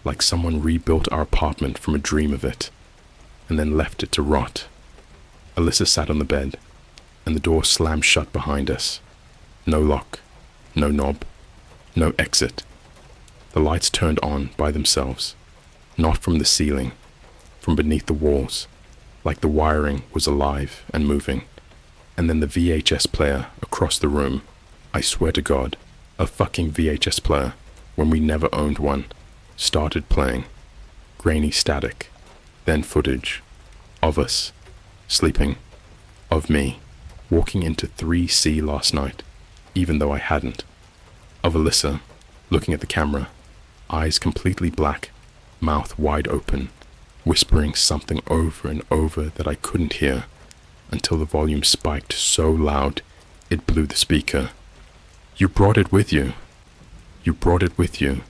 like someone rebuilt our apartment from a dream of it, and then left it to rot. Alyssa sat on the bed, and the door slammed shut behind us. No lock, no knob, no exit. The lights turned on by themselves, not from the ceiling, from beneath the walls, like the wiring was alive and moving. And then the VHS player across the room, I swear to God, a fucking VHS player, when we never owned one, started playing. Grainy static, then footage of us sleeping, of me walking into 3C last night, even though I hadn't, of Alyssa looking at the camera, eyes completely black, mouth wide open, whispering something over and over that I couldn't hear, until the volume spiked so loud it blew the speaker. "You brought it with you. You brought it with you.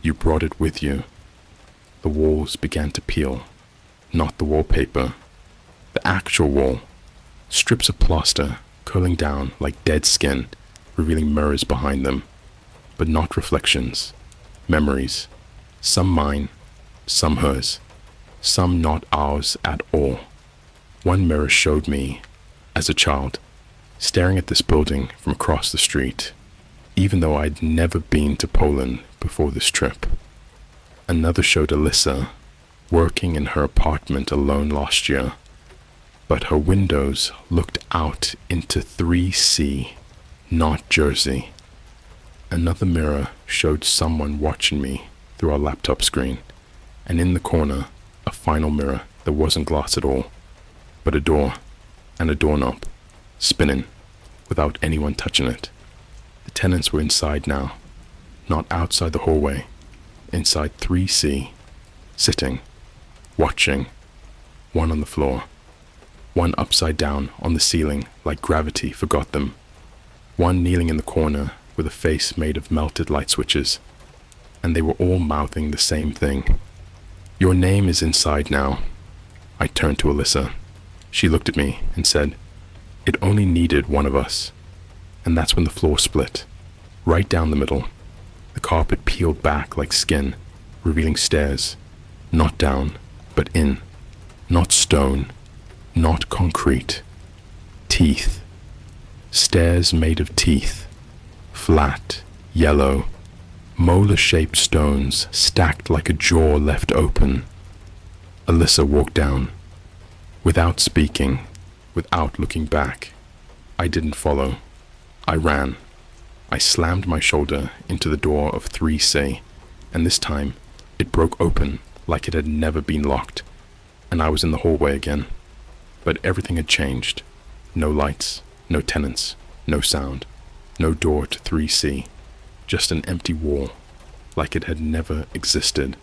You brought it with you." The walls began to peel, not the wallpaper, the actual wall. Strips of plaster curling down like dead skin, revealing mirrors behind them, but not reflections, memories, some mine, some hers, some not ours at all. One mirror showed me, as a child, staring at this building from across the street, even though I'd never been to Poland before this trip. Another showed Alyssa working in her apartment alone last year, but her windows looked out into 3C, not Jersey. Another mirror showed someone watching me through our laptop screen, and in the corner, a final mirror that wasn't glass at all, but a door, and a doorknob, spinning, without anyone touching it. The tenants were inside now, not outside the hallway, inside 3C, sitting, watching, one on the floor, one upside down on the ceiling like gravity forgot them, one kneeling in the corner with a face made of melted light switches, and they were all mouthing the same thing. "Your name is inside now." I turned to Alyssa. She looked at me and said, "It only needed one of us." And that's when the floor split, right down the middle. The carpet peeled back like skin, revealing stairs, not down, but in, not stone, not concrete. Teeth. Stairs made of teeth, flat, yellow, molar-shaped stones stacked like a jaw left open. Alyssa walked down, without speaking, without looking back. I didn't follow. I ran. I slammed my shoulder into the door of 3C, and this time it broke open like it had never been locked, and I was in the hallway again. But everything had changed. No lights, no tenants, no sound, no door to 3C, just an empty wall, like it had never existed.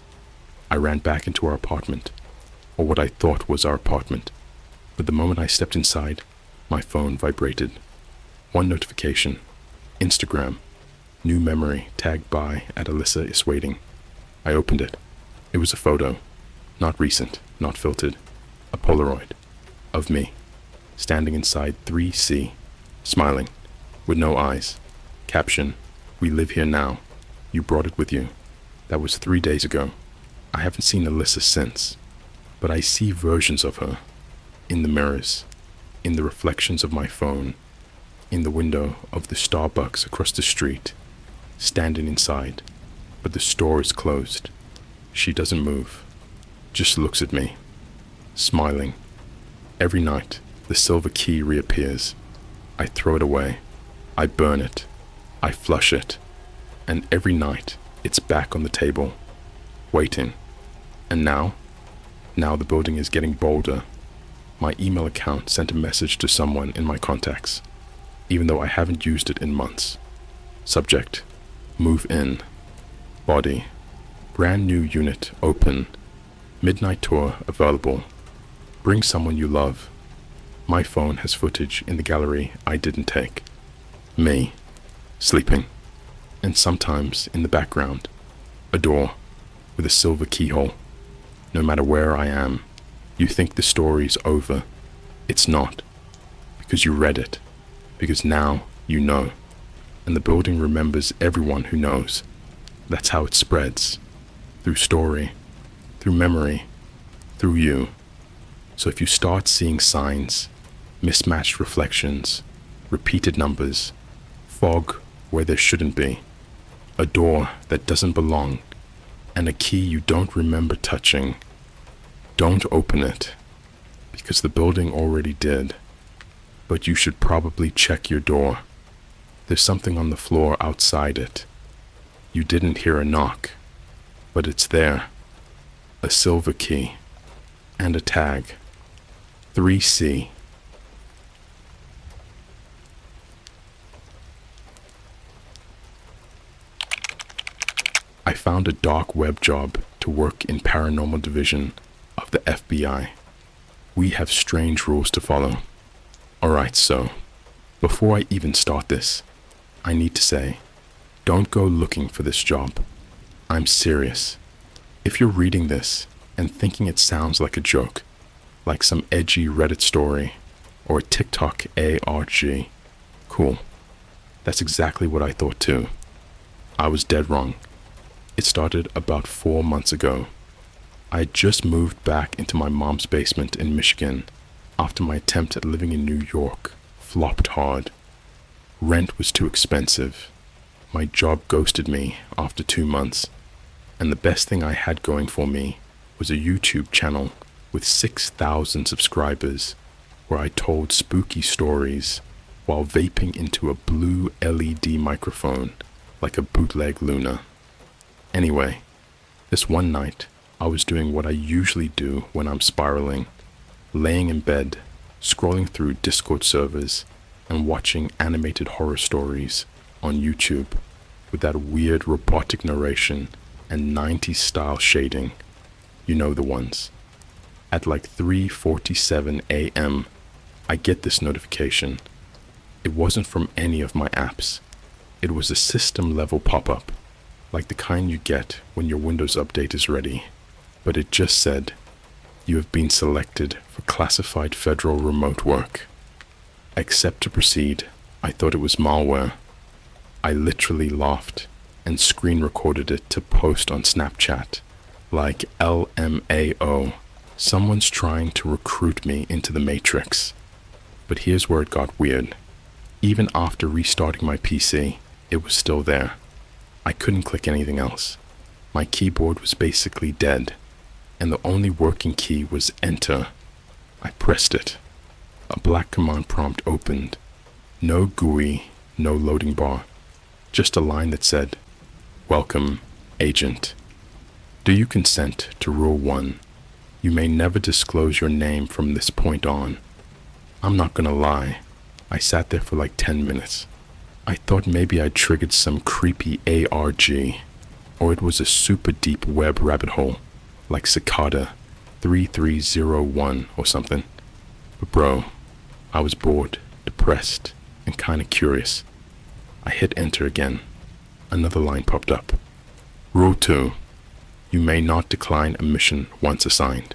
I ran back into our apartment, or what I thought was our apartment, but the moment I stepped inside, my phone vibrated. One notification. Instagram. New memory tagged by at Alyssa is waiting. I opened it. It was a photo. Not recent, not filtered. A Polaroid. Of me. Standing inside 3C. Smiling. With no eyes. Caption. "We live here now. You brought it with you." That was 3 days ago. I haven't seen Alyssa since. But I see versions of her. In the mirrors. In the reflections of my phone. In the window of the Starbucks across the street, standing inside, but the store is closed. She doesn't move, just looks at me, smiling. Every night, the silver key reappears. I throw it away. I burn it. I flush it. And every night, it's back on the table, waiting. And now the building is getting bolder. My email account sent a message to someone in my contacts, even though I haven't used it in months. Subject: move in. Body: brand new unit open. Midnight tour available. Bring someone you love. My phone has footage in the gallery I didn't take. Me, sleeping. And sometimes in the background, a door with a silver keyhole. No matter where I am, you think the story's over. It's not, because you read it. Because now you know, and the building remembers everyone who knows. That's how it spreads, through story, through memory, through you. So if you start seeing signs, mismatched reflections, repeated numbers, fog where there shouldn't be, a door that doesn't belong, and a key you don't remember touching, don't open it, because the building already did. But you should probably check your door. There's something on the floor outside it. You didn't hear a knock, but it's there. A silver key and a tag. 3C. I found a dark web job to work in paranormal division of the FBI. We have strange rules to follow. Alright, so, before I even start this, I need to say, don't go looking for this job. I'm serious. If you're reading this and thinking it sounds like a joke, like some edgy Reddit story, or a TikTok ARG, cool. That's exactly what I thought too. I was dead wrong. It started about 4 months ago. I had just moved back into my mom's basement in Michigan after my attempt at living in New York flopped hard. Rent was too expensive. My job ghosted me after 2 months, and the best thing I had going for me was a YouTube channel with 6,000 subscribers where I told spooky stories while vaping into a blue LED microphone like a bootleg Luna. Anyway, this one night, I was doing what I usually do when I'm spiraling, laying in bed, scrolling through Discord servers and watching animated horror stories on YouTube with that weird robotic narration and 90s style shading. You know the ones. At like 3:47 a.m., I get this notification. It wasn't from any of my apps. It was a system level pop-up, like the kind you get when your Windows update is ready. But it just said, "You have been selected for classified federal remote work. Accept to proceed." I thought it was malware. I literally laughed and screen recorded it to post on Snapchat. Like LMAO, someone's trying to recruit me into the Matrix. But here's where it got weird. Even after restarting my PC, it was still there. I couldn't click anything else. My keyboard was basically dead, and the only working key was Enter. I pressed it. A black command prompt opened. No GUI, no loading bar. Just a line that said, "Welcome, Agent. Do you consent to Rule 1? You may never disclose your name from this point on." I'm not gonna lie, I sat there for like 10 minutes. I thought maybe I'd triggered some creepy ARG, or it was a super deep web rabbit hole, like Cicada 3301 or something. But bro, I was bored, depressed, and kinda curious. I hit enter again. Another line popped up. Rule 2. You may not decline a mission once assigned.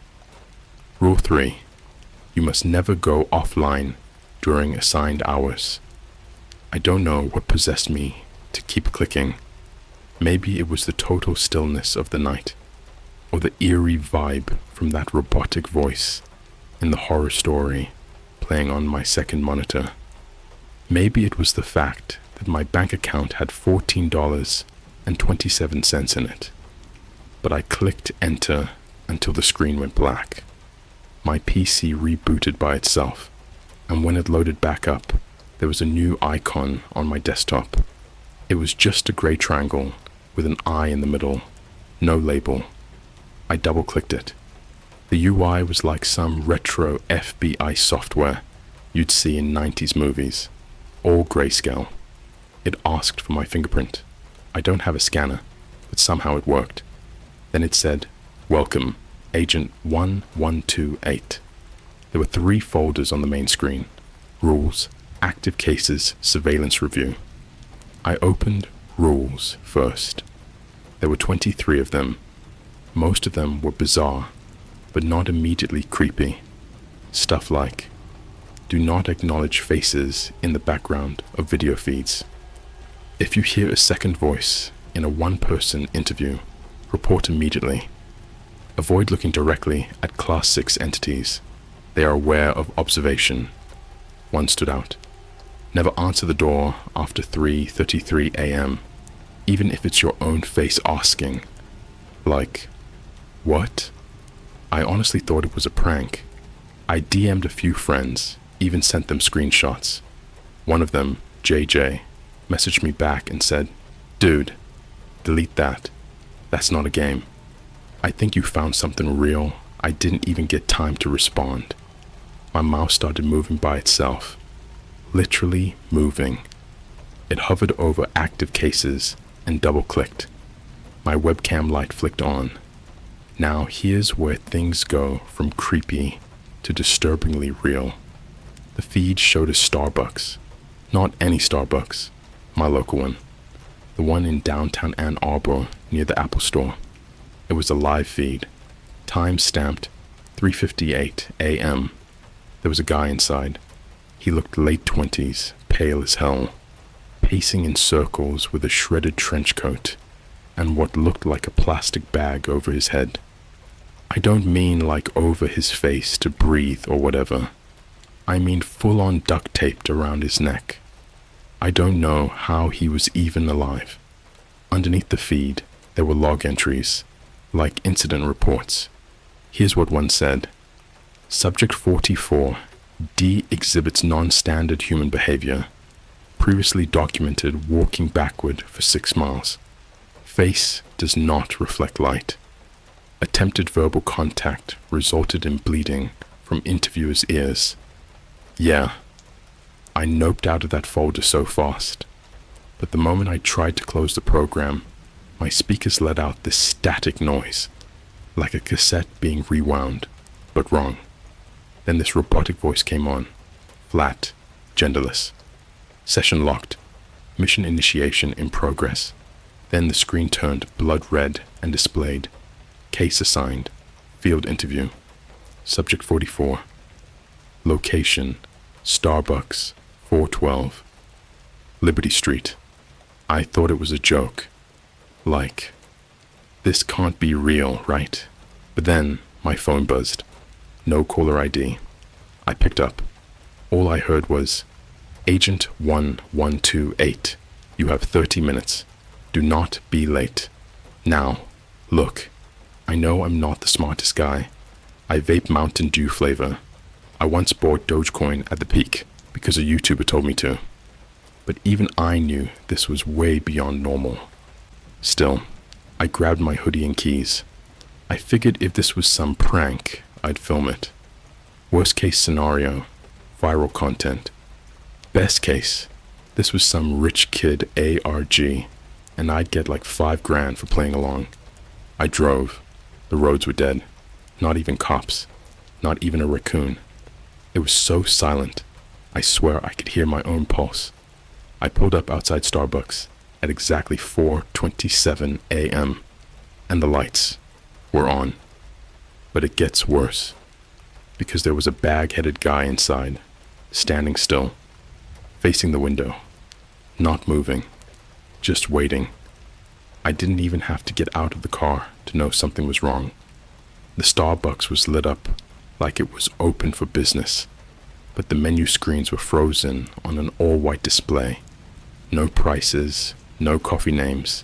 Rule 3. You must never go offline during assigned hours. I don't know what possessed me to keep clicking. Maybe it was the total stillness of the night, or the eerie vibe from that robotic voice in the horror story playing on my second monitor. Maybe it was the fact that my bank account had $14.27 in it. But I clicked enter until the screen went black. My PC rebooted by itself, and when it loaded back up, there was a new icon on my desktop. It was just a gray triangle with an eye in the middle, no label. I double-clicked it. The UI was like some retro FBI software you'd see in 90s movies, all grayscale. It asked for my fingerprint. I don't have a scanner, but somehow it worked. Then it said, "Welcome, Agent 1128. There were 3 folders on the main screen: Rules, Active Cases, Surveillance Review. I opened Rules first. There were 23 of them. Most of them were bizarre, but not immediately creepy. Stuff like, do not acknowledge faces in the background of video feeds. If you hear a second voice in a one-person interview, report immediately. Avoid looking directly at Class 6 entities. They are aware of observation." One stood out. Never answer the door after 3:33 a.m., even if it's your own face asking. Like, what? I honestly thought it was a prank. I DM'd a few friends, even sent them screenshots. One of them, JJ, messaged me back and said, "Dude, delete that. That's not a game. I think you found something real." I didn't even get time to respond. My mouse started moving by itself. Literally moving. It hovered over active cases and double-clicked. My webcam light flicked on. Now here's where things go from creepy to disturbingly real. The feed showed a Starbucks. Not any Starbucks, my local one. The one in downtown Ann Arbor near the Apple Store. It was a live feed. Time stamped 3:58 a.m. There was a guy inside. He looked late 20s, pale as hell, pacing in circles with a shredded trench coat and what looked like a plastic bag over his head. I don't mean like over his face to breathe or whatever. I mean full-on duct taped around his neck. I don't know how he was even alive. Underneath the feed, there were log entries, like incident reports. Here's what one said. Subject 44, D exhibits non-standard human behavior. Previously documented walking backward for 6 miles. Face does not reflect light. Attempted verbal contact resulted in bleeding from interviewer's ears. Yeah, I noped out of that folder so fast. But the moment I tried to close the program, my speakers let out this static noise, like a cassette being rewound, but wrong. Then this robotic voice came on, flat, genderless. Session locked. Mission initiation in progress. Then the screen turned blood red and displayed. Case assigned. Field interview. Subject 44. Location, Starbucks, 412. Liberty Street. I thought it was a joke. Like, this can't be real, right? But then my phone buzzed. No caller ID. I picked up. All I heard was, Agent 1128, you have 30 minutes. Do not be late. Now, look, I know I'm not the smartest guy. I vape Mountain Dew flavor. I once bought Dogecoin at the peak because a YouTuber told me to. But even I knew this was way beyond normal. Still, I grabbed my hoodie and keys. I figured if this was some prank, I'd film it. Worst case scenario, viral content. Best case, this was some rich kid ARG, and I'd get like $5,000 for playing along. I drove. The roads were dead. Not even cops. Not even a raccoon. It was so silent. I swear I could hear my own pulse. I pulled up outside Starbucks at exactly 4:27 a.m. and the lights were on. But it gets worse, because there was a bag-headed guy inside, standing still, facing the window, not moving, just waiting. I didn't even have to get out of the car to know something was wrong. The Starbucks was lit up like it was open for business, but the menu screens were frozen on an all-white display. No prices, no coffee names,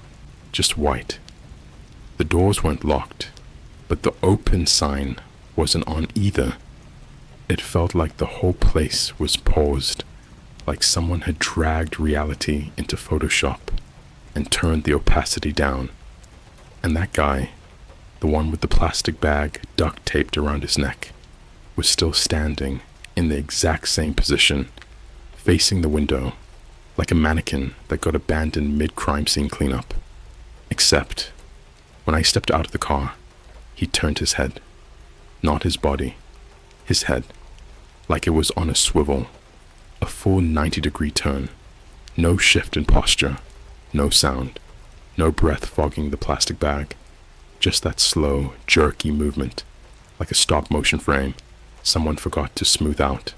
just white. The doors weren't locked, but the open sign wasn't on either. It felt like the whole place was paused, like someone had dragged reality into Photoshop and turned the opacity down. And that guy, the one with the plastic bag duct taped around his neck, was still standing in the exact same position, facing the window, like a mannequin that got abandoned mid-crime scene cleanup. Except, when I stepped out of the car, he turned his head. Not his body, his head, like it was on a swivel, a full 90-degree turn. No shift in posture, no sound, no breath fogging the plastic bag, just that slow, jerky movement, like a stop-motion frame someone forgot to smooth out.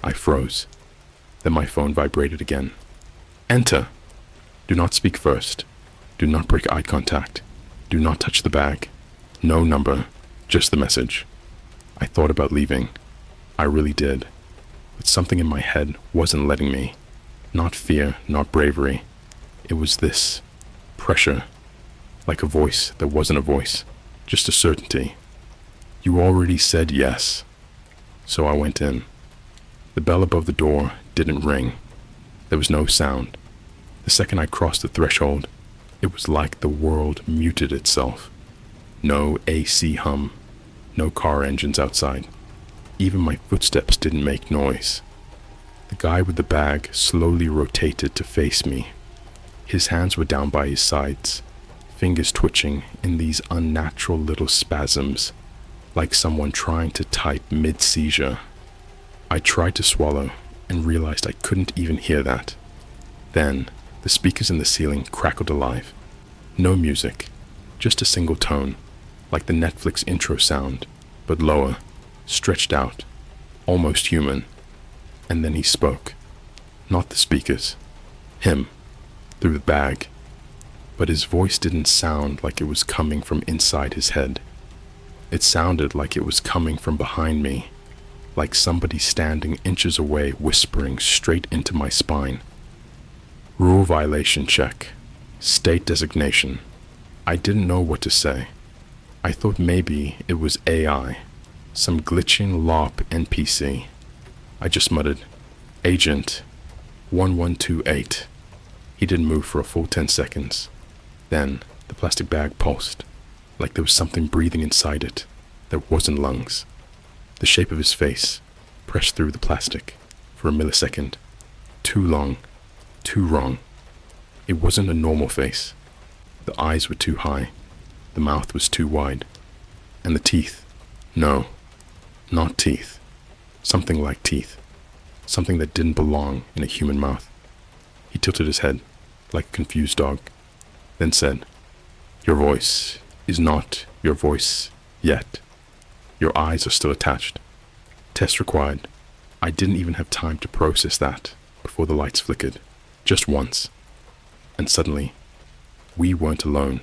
I froze. Then my phone vibrated again. Enter. Do not speak first. Do not break eye contact. Do not touch the bag. No number, just the message. I thought about leaving. I really did. But something in my head wasn't letting me. Not fear, not bravery. It was this pressure, like a voice that wasn't a voice, just a certainty. You already said yes. So I went in. The bell above the door didn't ring. There was no sound. The second I crossed the threshold, it was like the world muted itself. No AC hum, no car engines outside. Even my footsteps didn't make noise. The guy with the bag slowly rotated to face me. His hands were down by his sides, fingers twitching in these unnatural little spasms, like someone trying to type mid-seizure. I tried to swallow and realized I couldn't even hear that. Then, the speakers in the ceiling crackled alive. No music, just a single tone, like the Netflix intro sound, but lower, stretched out, almost human. And then he spoke. Not the speakers. Him, through the bag. But his voice didn't sound like it was coming from inside his head. It sounded like it was coming from behind me, like somebody standing inches away whispering straight into my spine. Rule violation check. State designation. I didn't know what to say. I thought maybe it was AI, some glitching LARP NPC. I just muttered, Agent 1128. He didn't move for a full 10 seconds. Then the plastic bag pulsed, like there was something breathing inside it that wasn't lungs. The shape of his face pressed through the plastic, for a millisecond. Too long, too wrong. It wasn't a normal face. The eyes were too high, the mouth was too wide, and the teeth, no, not teeth. Something like teeth, something that didn't belong in a human mouth. He tilted his head, like a confused dog, then said, "Your voice is not your voice yet. Your eyes are still attached. Test required." I didn't even have time to process that before the lights flickered, just once. And suddenly, we weren't alone.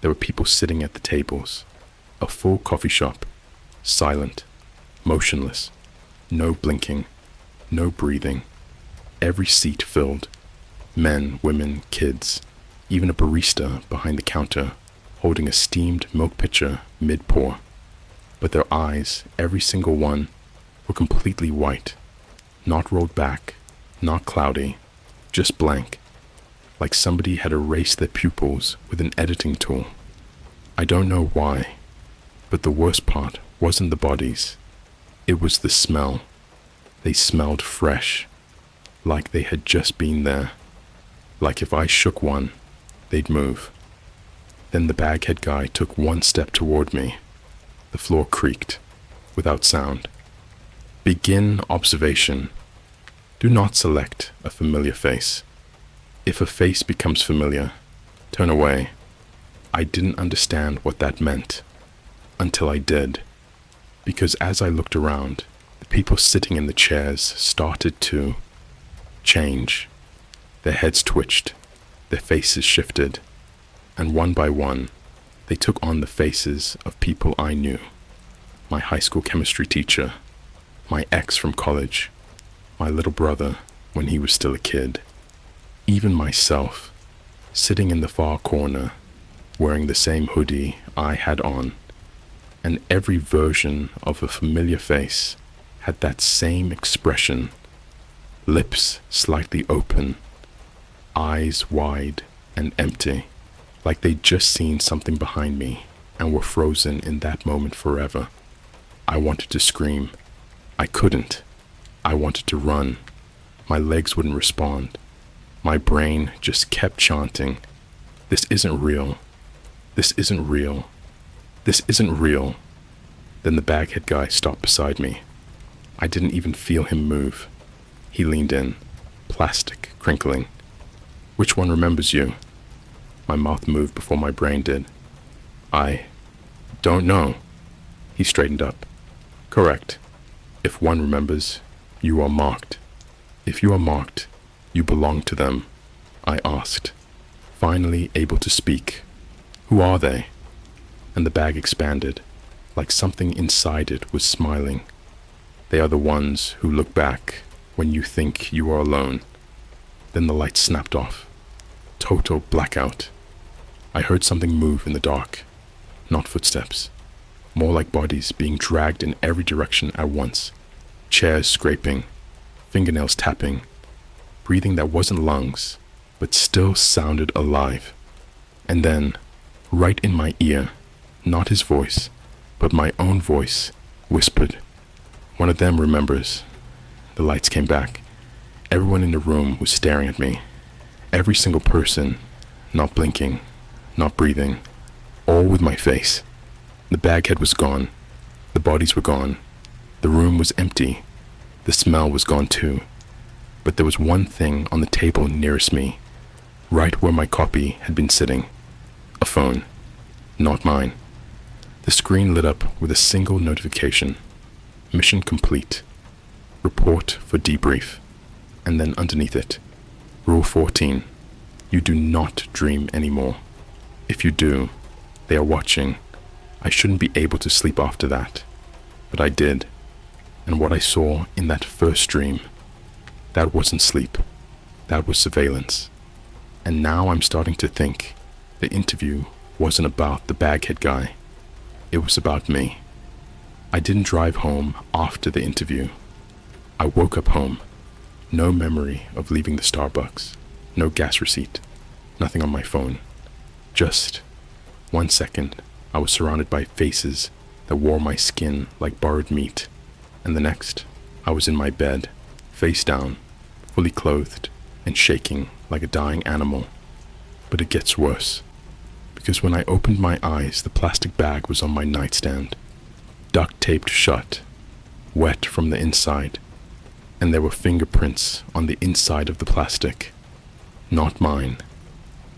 There were people sitting at the tables, a full coffee shop, silent, motionless, no blinking, no breathing, every seat filled, men, women, kids, even a barista behind the counter holding a steamed milk pitcher mid-pour. But their eyes, every single one, were completely white, not rolled back, not cloudy, just blank, like somebody had erased their pupils with an editing tool. I don't know why, but the worst part wasn't the bodies. It was the smell. They smelled fresh, like they had just been there, like if I shook one, they'd move. Then the baghead guy took one step toward me. The floor creaked, without sound. Begin observation. Do not select a familiar face. If a face becomes familiar, turn away. I didn't understand what that meant, until I did, because as I looked around, the people sitting in the chairs started to change. Their heads twitched, their faces shifted, and one by one, they took on the faces of people I knew. My high school chemistry teacher, my ex from college, my little brother when he was still a kid, even myself, sitting in the far corner, wearing the same hoodie I had on, and every version of a familiar face had that same expression, lips slightly open, eyes wide and empty, like they'd just seen something behind me and were frozen in that moment forever. I wanted to scream. I couldn't. I wanted to run. My legs wouldn't respond. My brain just kept chanting, "This isn't real. This isn't real. This isn't real." Then the baghead guy stopped beside me. I didn't even feel him move. He leaned in, plastic crinkling. "Which one remembers you?" My mouth moved before my brain did. "I don't know." He straightened up. "Correct. If one remembers, you are marked. If you are marked, you belong to them," I asked, finally able to speak. "Who are they?" And the bag expanded, like something inside it was smiling. "They are the ones who look back when you think you are alone." Then the light snapped off. Total blackout. I heard something move in the dark. Not footsteps. More like bodies being dragged in every direction at once. Chairs scraping. Fingernails tapping. Breathing that wasn't lungs, but still sounded alive. And then, right in my ear, not his voice, but my own voice, whispered, "One of them remembers." The lights came back. Everyone in the room was staring at me. Every single person, not blinking, not breathing, all with my face. The baghead was gone. The bodies were gone. The room was empty. The smell was gone too. But there was one thing on the table nearest me, right where my copy had been sitting. A phone. Not mine. The screen lit up with a single notification. Mission complete. Report for debrief. And then underneath it, Rule 14. You do not dream anymore. If you do, they are watching. I shouldn't be able to sleep after that. But I did. And what I saw in that first dream, that wasn't sleep. That was surveillance. And now I'm starting to think the interview wasn't about the baghead guy. It was about me. I didn't drive home after the interview. I woke up home. No memory of leaving the Starbucks. No gas receipt. Nothing on my phone. Just 1 second, I was surrounded by faces that wore my skin like borrowed meat. And the next, I was in my bed, face down, fully clothed and shaking like a dying animal. But it gets worse, because when I opened my eyes, the plastic bag was on my nightstand, duct-taped shut, wet from the inside, and there were fingerprints on the inside of the plastic. Not mine,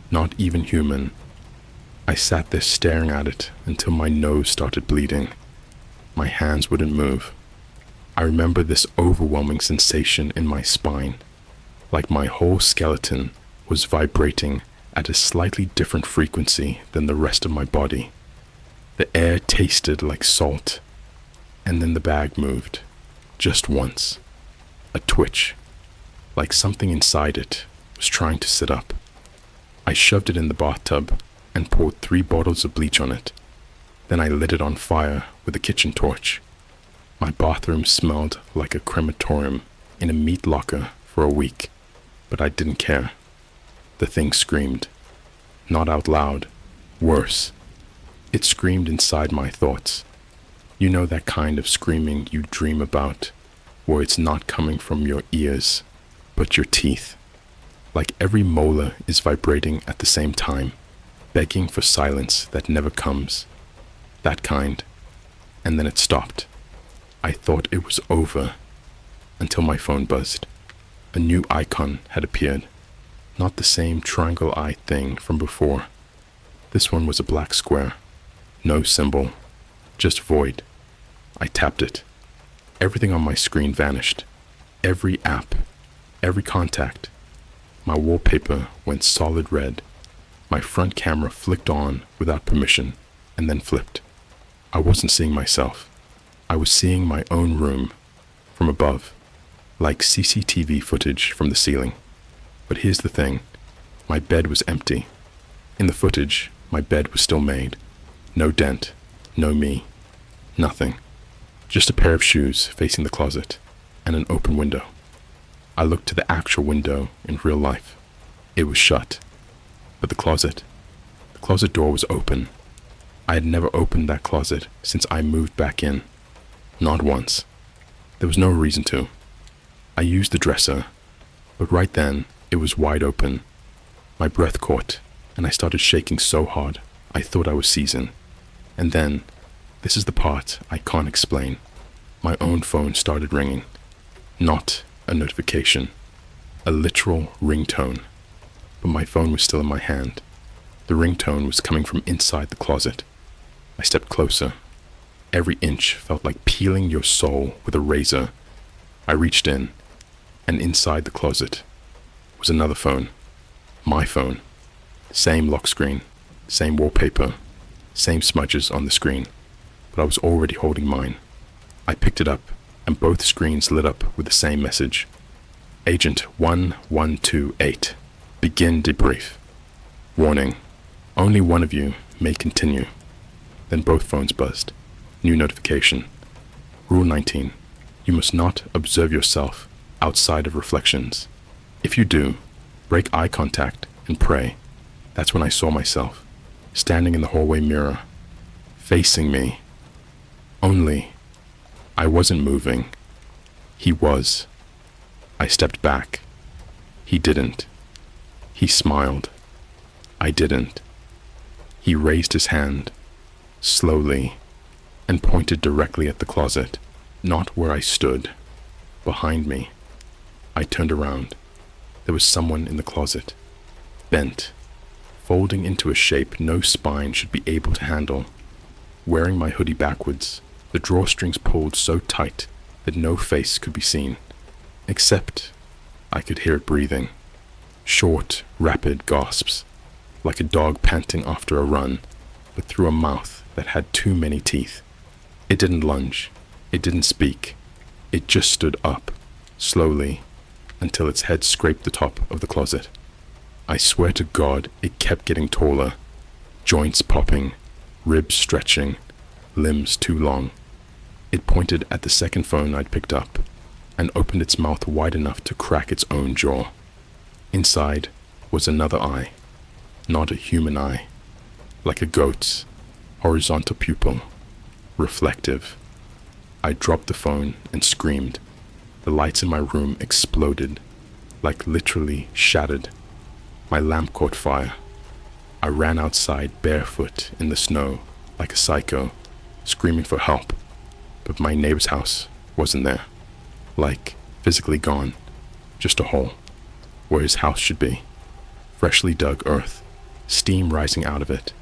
not even human. I sat there staring at it until my nose started bleeding. My hands wouldn't move. I remember this overwhelming sensation in my spine, like my whole skeleton was vibrating at a slightly different frequency than the rest of my body. The air tasted like salt, and then the bag moved, just once. A twitch, like something inside it was trying to sit up. I shoved it in the bathtub and poured 3 bottles of bleach on it. Then I lit it on fire with a kitchen torch. My bathroom smelled like a crematorium in a meat locker for a week, but I didn't care. The thing screamed. Not out loud. Worse. It screamed inside my thoughts. You know that kind of screaming you dream about, where it's not coming from your ears, but your teeth. Like every molar is vibrating at the same time, begging for silence that never comes. That kind. And then it stopped. I thought it was over, until my phone buzzed. A new icon had appeared. Not the same triangle eye thing from before. This one was a black square. No symbol. Just void. I tapped it. Everything on my screen vanished. Every app. Every contact. My wallpaper went solid red. My front camera flicked on without permission, and then flipped. I wasn't seeing myself. I was seeing my own room, from above, like CCTV footage from the ceiling. But here's the thing. My bed was empty. In the footage, my bed was still made. No dent. No me. Nothing. Just a pair of shoes facing the closet, and an open window. I looked to the actual window in real life. It was shut. But the closet door was open. I had never opened that closet since I moved back in. Not once. There was no reason to. I used the dresser, but right then it was wide open. My breath caught, and I started shaking so hard I thought I was seizing. And then, this is the part I can't explain. My own phone started ringing. Not a notification. A literal ringtone. But my phone was still in my hand. The ringtone was coming from inside the closet. I stepped closer. Every inch felt like peeling your soul with a razor. I reached in, and inside the closet was another phone. My phone. Same lock screen, same wallpaper, same smudges on the screen, but I was already holding mine. I picked it up, and both screens lit up with the same message. Agent 1128. Begin debrief. Warning. Only one of you may continue. Then both phones buzzed. New notification. Rule 19. You must not observe yourself outside of reflections. If you do, break eye contact and pray. That's when I saw myself, standing in the hallway mirror, facing me. Only, I wasn't moving. He was. I stepped back. He didn't. He smiled. I didn't. He raised his hand, slowly, and pointed directly at the closet, not where I stood, behind me. I turned around. There was someone in the closet, bent, folding into a shape no spine should be able to handle. Wearing my hoodie backwards, the drawstrings pulled so tight that no face could be seen, except I could hear it breathing. Short, rapid gasps, like a dog panting after a run, but through a mouth that had too many teeth. It didn't lunge. It didn't speak. It just stood up, slowly, until its head scraped the top of the closet. I swear to God, it kept getting taller, joints popping, ribs stretching, limbs too long. It pointed at the second phone I'd picked up, and opened its mouth wide enough to crack its own jaw. Inside was another eye, not a human eye, like a goat's, horizontal pupil, reflective. I dropped the phone and screamed. The lights in my room exploded, like literally shattered. My lamp caught fire. I ran outside barefoot in the snow like a psycho, screaming for help, but my neighbor's house wasn't there. Like, physically gone, just a hole, where his house should be. Freshly dug earth, steam rising out of it,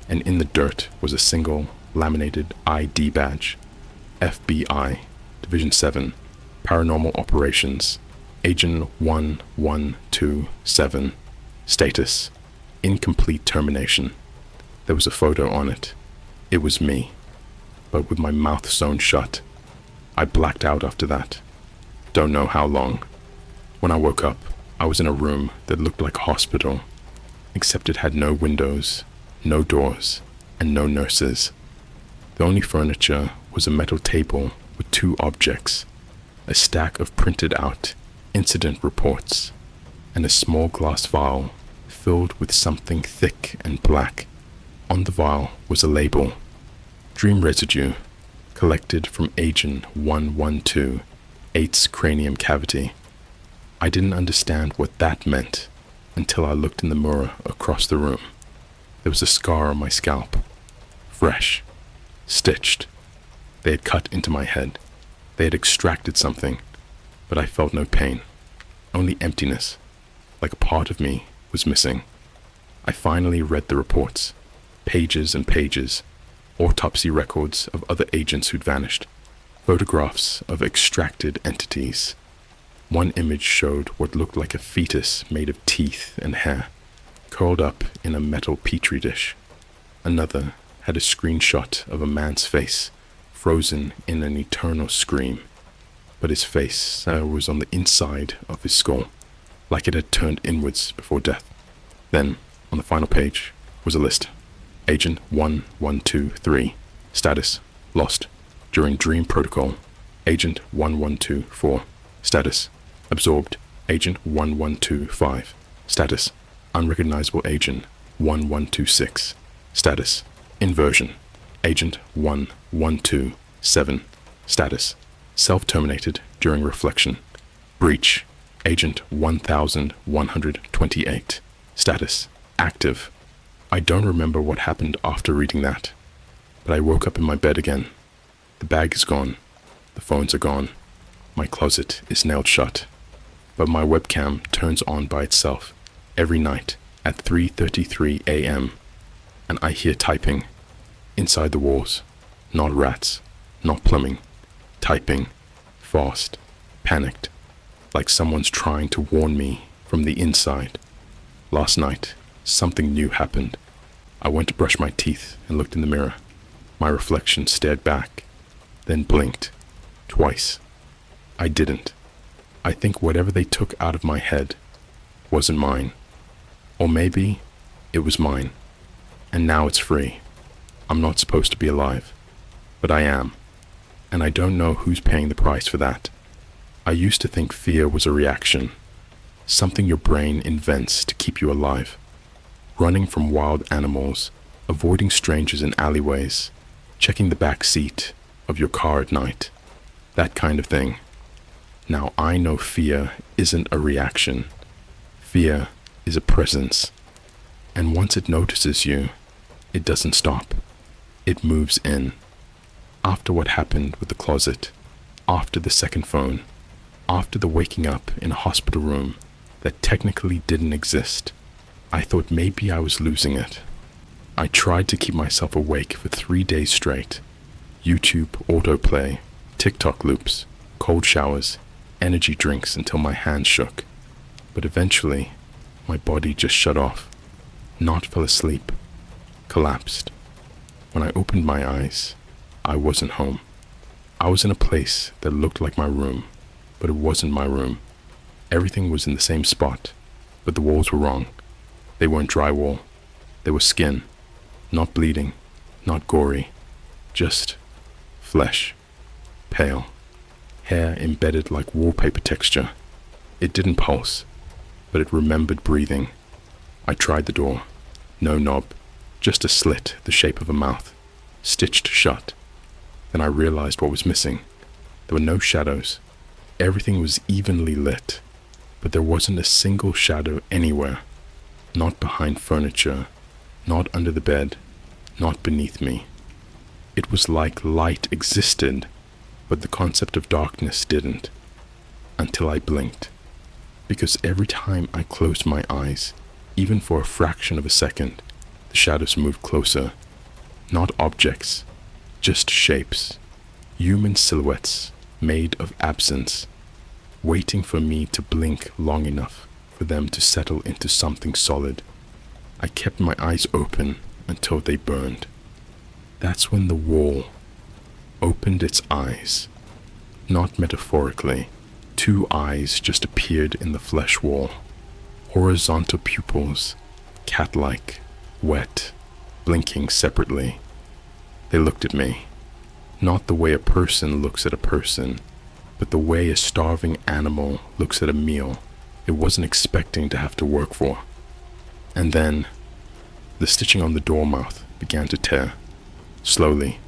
and in the dirt was a single laminated ID badge. FBI, Division 7, Paranormal Operations, Agent 1127, status, incomplete termination. There was a photo on it. It was me, but with my mouth sewn shut. I blacked out after that. Don't know how long. When I woke up, I was in a room that looked like a hospital, except it had no windows, no doors, and no nurses. The only furniture was a metal table with two objects, a stack of printed out incident reports, and a small glass vial filled with something thick and black. On the vial was a label, Dream Residue, collected from Agent 112, 8's cranium cavity. I didn't understand what that meant until I looked in the mirror across the room. There was a scar on my scalp, fresh, stitched. They had cut into my head. They had extracted something, but I felt no pain, only emptiness, like a part of me was missing. I finally read the reports, pages and pages, autopsy records of other agents who'd vanished, photographs of extracted entities. One image showed what looked like a fetus made of teeth and hair, curled up in a metal petri dish. Another had a screenshot of a man's face, frozen in an eternal scream, but his face was on the inside of his skull, like it had turned inwards before death. Then, on the final page, was a list. Agent 1123, status, lost, during Dream Protocol. Agent 1124, status, absorbed. Agent 1125, status, unrecognizable agent 1126, status, inversion. Agent 1127, status, self-terminated during reflection. Breach. Agent 1128, status, active. I don't remember what happened after reading that, but I woke up in my bed again. The bag is gone. The phones are gone. My closet is nailed shut, but my webcam turns on by itself every night at 3:33 a.m. and I hear typing inside the walls. Not rats, not plumbing. Typing, fast, panicked, like someone's trying to warn me from the inside. Last night, something new happened. I went to brush my teeth and looked in the mirror. My reflection stared back, then blinked, twice. I didn't. I think whatever they took out of my head wasn't mine. Or maybe it was mine, and now it's free. I'm not supposed to be alive, but I am, and I don't know who's paying the price for that. I used to think fear was a reaction, something your brain invents to keep you alive. Running from wild animals, avoiding strangers in alleyways, checking the back seat of your car at night, that kind of thing. Now I know fear isn't a reaction. Fear is a presence, and once it notices you, it doesn't stop. It moves in. After what happened with the closet, after the second phone, after the waking up in a hospital room that technically didn't exist, I thought maybe I was losing it. I tried to keep myself awake for 3 days straight. YouTube autoplay, TikTok loops, cold showers, energy drinks until my hands shook. But eventually, my body just shut off. Not fell asleep. Collapsed. When I opened my eyes, I wasn't home. I was in a place that looked like my room, but it wasn't my room. Everything was in the same spot, but the walls were wrong. They weren't drywall. They were skin. Not bleeding, not gory. Just flesh. Pale. Hair embedded like wallpaper texture. It didn't pulse, but it remembered breathing. I tried the door. No knob. Just a slit the shape of a mouth. Stitched shut. Then I realized what was missing. There were no shadows. Everything was evenly lit, but there wasn't a single shadow anywhere. Not behind furniture, not under the bed, not beneath me. It was like light existed, but the concept of darkness didn't. Until I blinked. Because every time I closed my eyes, even for a fraction of a second, the shadows moved closer. Not objects, just shapes. Human silhouettes made of absence, waiting for me to blink long enough for them to settle into something solid. I kept my eyes open until they burned. That's when the wall opened its eyes. Not metaphorically. 2 eyes just appeared in the flesh wall. Horizontal pupils, cat-like, wet, blinking separately. They looked at me. Not the way a person looks at a person, but the way a starving animal looks at a meal it wasn't expecting to have to work for. And then, the stitching on the door mouth began to tear. Slowly,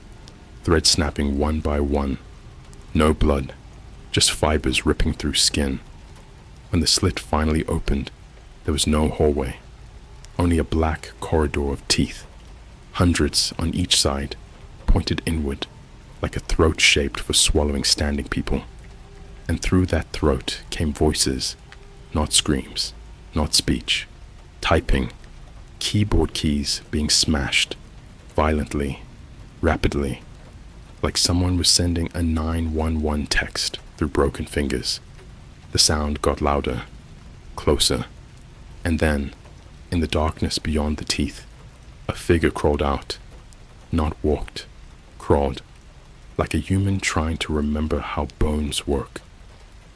threads snapping one by one. No blood, just fibers ripping through skin. When the slit finally opened, there was no hallway, only a black corridor of teeth, hundreds on each side, pointed inward, like a throat shaped for swallowing standing people. And through that throat came voices, not screams, not speech, typing, keyboard keys being smashed, violently, rapidly, like someone was sending a 911 text through broken fingers. The sound got louder, closer, and then, in the darkness beyond the teeth, a figure crawled out, not walked, crawled, like a human trying to remember how bones work.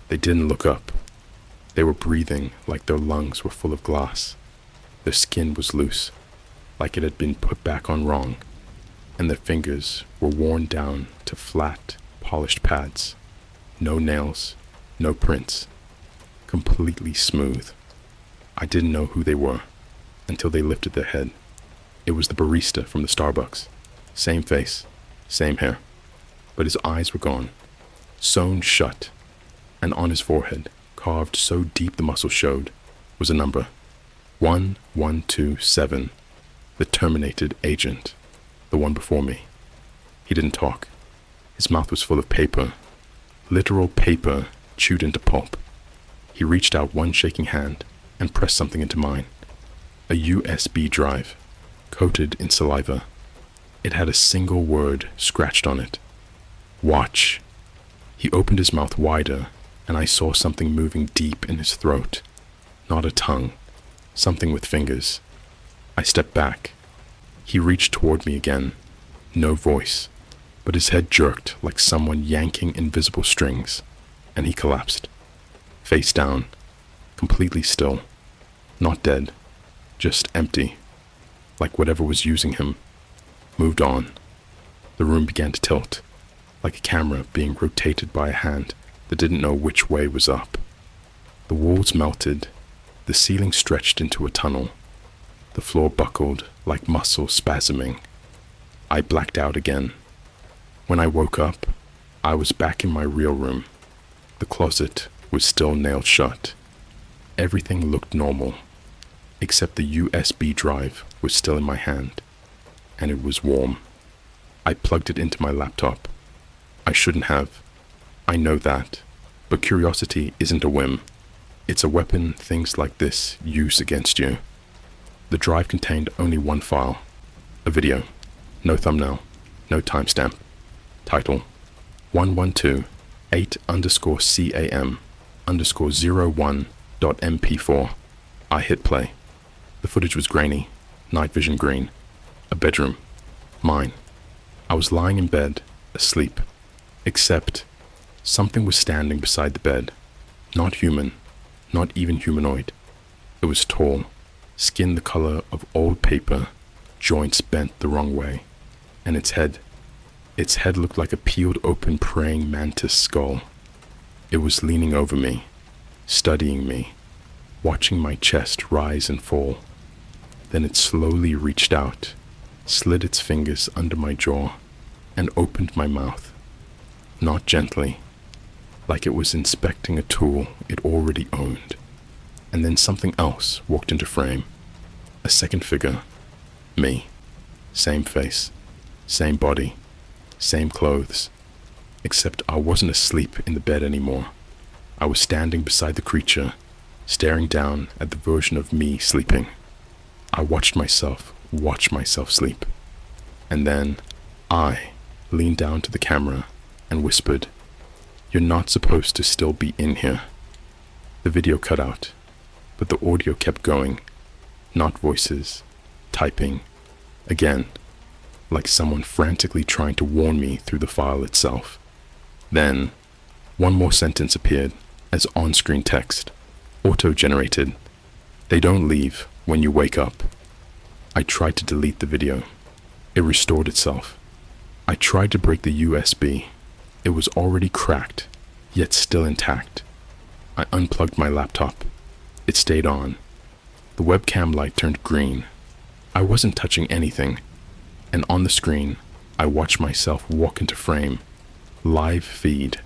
They didn't look up. They were breathing like their lungs were full of glass. Their skin was loose, like it had been put back on wrong, and their fingers were worn down to flat, polished pads. No nails, no prints, completely smooth. I didn't know who they were until they lifted their head. It was the barista from the Starbucks. Same face, same hair, but his eyes were gone, sewn shut, and on his forehead, carved so deep the muscle showed, was a number. 1127, the terminated agent, the one before me. He didn't talk. His mouth was full of paper, literal paper chewed into pulp. He reached out one shaking hand and pressed something into mine. A USB drive, coated in saliva. It had a single word scratched on it. Watch. He opened his mouth wider, and I saw something moving deep in his throat. Not a tongue, something with fingers. I stepped back. He reached toward me again. No voice, but his head jerked like someone yanking invisible strings, and he collapsed. Face down, completely still. Not dead, just empty, like whatever was using him moved on. The room began to tilt, like a camera being rotated by a hand that didn't know which way was up. The walls melted, the ceiling stretched into a tunnel. The floor buckled like muscle spasming. I blacked out again. When I woke up, I was back in my real room. The closet was still nailed shut. Everything looked normal, except the USB drive was still in my hand, and it was warm. I plugged it into my laptop. I shouldn't have. I know that, but curiosity isn't a whim. It's a weapon things like this use against you. The drive contained only one file, a video, no thumbnail, no timestamp. Title, 112-8_CAM_01.mp4. I hit play. The footage was grainy, night vision green. A bedroom. Mine. I was lying in bed, asleep. Except, something was standing beside the bed. Not human, not even humanoid. It was tall, skin the color of old paper, joints bent the wrong way, and its head looked like a peeled open praying mantis skull. It was leaning over me, studying me, watching my chest rise and fall. Then it slowly reached out, slid its fingers under my jaw, and opened my mouth. Not gently, like it was inspecting a tool it already owned. And then something else walked into frame. A second figure. Me. Same face. Same body. Same clothes. Except I wasn't asleep in the bed anymore. I was standing beside the creature, staring down at the version of me sleeping. I watched myself watch myself sleep. And then I leaned down to the camera and whispered, "You're not supposed to still be in here." The video cut out, but the audio kept going. Not voices, typing, again, like someone frantically trying to warn me through the file itself. Then, one more sentence appeared as on-screen text, auto-generated. "They don't leave when you wake up." I tried to delete the video. It restored itself. I tried to break the USB. It was already cracked, yet still intact. I unplugged my laptop. It stayed on. The webcam light turned green. I wasn't touching anything, and on the screen, I watched myself walk into frame. Live feed.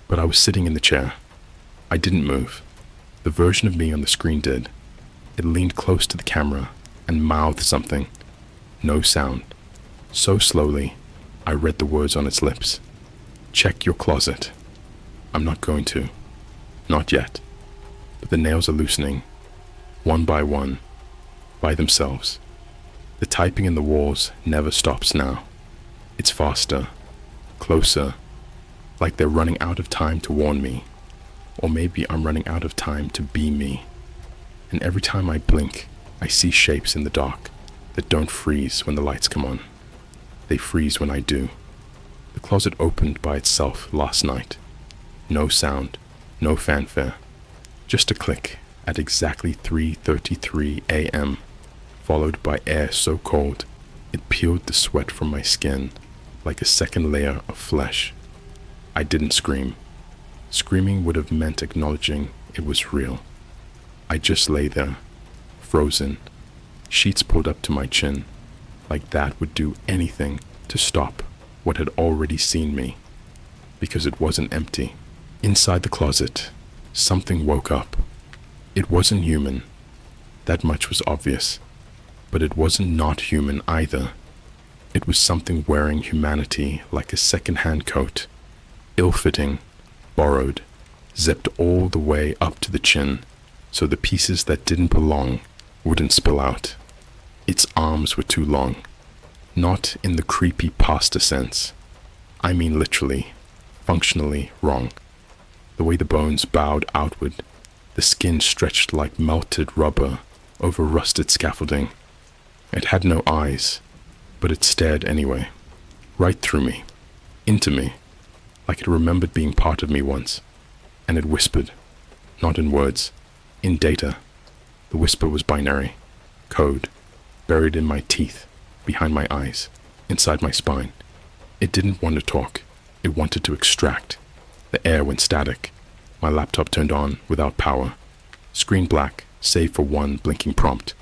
But I was sitting in the chair. I didn't move. The version of me on the screen did. It leaned close to the camera and mouthed something. No sound. So slowly, I read the words on its lips. "Check your closet." I'm not going to. Not yet. But the nails are loosening. One by one. By themselves. The typing in the walls never stops now. It's faster. Closer. Like they're running out of time to warn me. Or maybe I'm running out of time to be me. And every time I blink, I see shapes in the dark that don't freeze when the lights come on. They freeze when I do. The closet opened by itself last night. No sound, no fanfare. Just a click at exactly 3:33 a.m., followed by air so cold it peeled the sweat from my skin like a second layer of flesh. I didn't scream. Screaming would have meant acknowledging it was real. I just lay there, frozen, sheets pulled up to my chin, like that would do anything to stop what had already seen me, because it wasn't empty. Inside the closet, something woke up. It wasn't human. That much was obvious. But it wasn't not human either. It was something wearing humanity like a second-hand coat, ill-fitting, borrowed, zipped all the way up to the chin, so the pieces that didn't belong wouldn't spill out. Its arms were too long. Not in the creepypasta sense. I mean literally, functionally wrong. The way the bones bowed outward, the skin stretched like melted rubber over rusted scaffolding. It had no eyes, but it stared anyway, right through me, into me, like it remembered being part of me once. And it whispered, not in words, in data. The whisper was binary, code, buried in my teeth, behind my eyes, inside my spine. It didn't want to talk. It wanted to extract. The air went static. My laptop turned on without power. Screen black, save for one blinking prompt.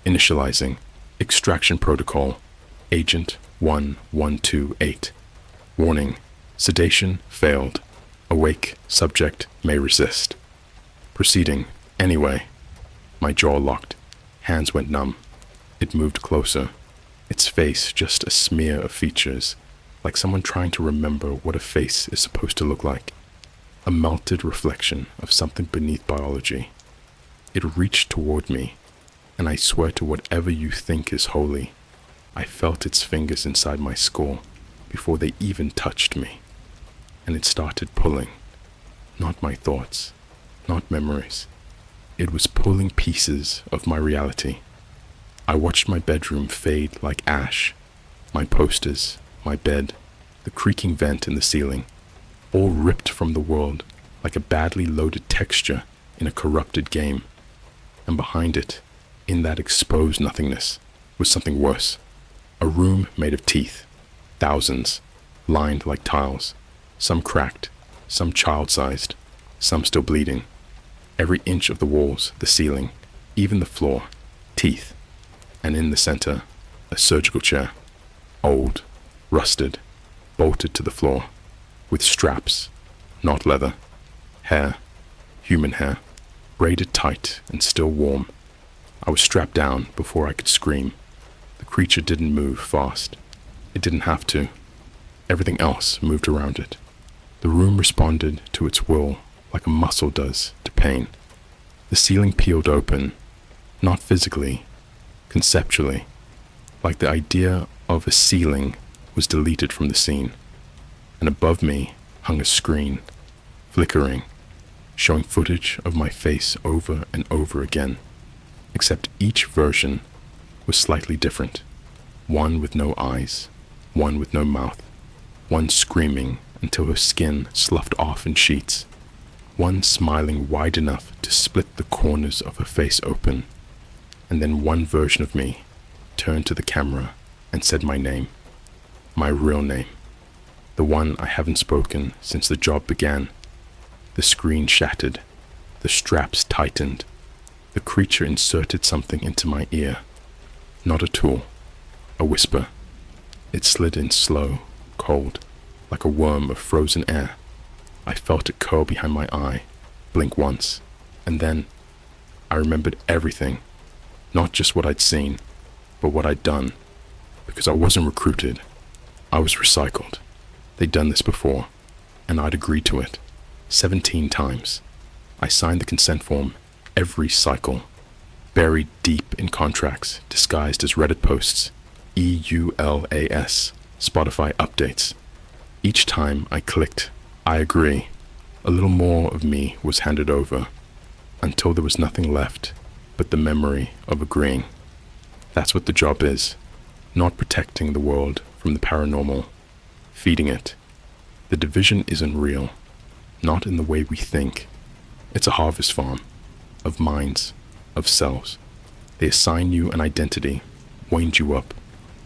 Initializing. Extraction protocol. Agent 1128. Warning. Sedation failed. Awake subject may resist. Proceeding. Anyway. My jaw locked. Hands went numb. It moved closer. Its face just a smear of features, like someone trying to remember what a face is supposed to look like. A melted reflection of something beneath biology. It reached toward me, and I swear to whatever you think is holy, I felt its fingers inside my skull before they even touched me. And it started pulling. Not my thoughts, not memories. It was pulling pieces of my reality. I watched my bedroom fade like ash. My posters, my bed, the creaking vent in the ceiling, all ripped from the world like a badly loaded texture in a corrupted game. And behind it, in that exposed nothingness, was something worse. A room made of teeth, thousands, lined like tiles, some cracked, some child-sized, some still bleeding. Every inch of the walls, the ceiling, even the floor, teeth. And in the center, a surgical chair, old, rusted, bolted to the floor, with straps, not leather, Hair, human hair, braided tight and still warm. I was strapped down before I could scream. The creature didn't move fast. It didn't have to. Everything else moved around it. The room responded to its will like a muscle does to pain. The ceiling peeled open, not physically, conceptually, like the idea of a ceiling was deleted from the scene. And above me hung a screen, flickering, showing footage of my face over and over again, except each version was slightly different. One with no eyes, one with no mouth, one screaming until her skin sloughed off in sheets, one smiling wide enough to split the corners of her face open, and then one version of me turned to the camera and said my name, my real name, the one I haven't spoken since the job began. The screen shattered, the straps tightened, the creature inserted something into my ear. Not a tool, a whisper. It slid in slow, cold, like a worm of frozen air. I felt it curl behind my eye, blink once, and then I remembered everything, not just what I'd seen, but what I'd done, because I wasn't recruited. I was recycled. They'd done this before, and I'd agreed to it. 17 times. I signed the consent form every cycle, buried deep in contracts, disguised as Reddit posts, EULAS, Spotify updates. Each time I clicked, I agree, a little more of me was handed over, until there was nothing left but the memory of agreeing. That's what the job is, not protecting the world from the paranormal, feeding it. The division isn't real. Not in the way we think. It's a harvest farm, of minds, of selves. They assign you an identity, wind you up,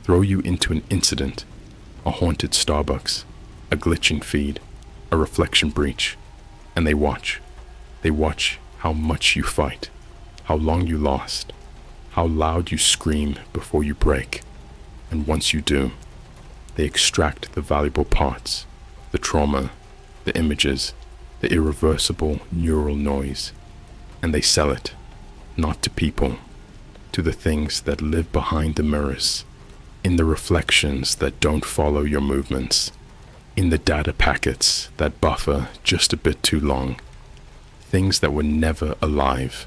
throw you into an incident, a haunted Starbucks, a glitching feed, a reflection breach, and they watch. They watch how much you fight, how long you lost, how loud you scream before you break. And once you do, they extract the valuable parts, the trauma, the images, the irreversible neural noise, and they sell it, not to people, to the things that live behind the mirrors, in the reflections that don't follow your movements, in the data packets that buffer just a bit too long, things that were never alive,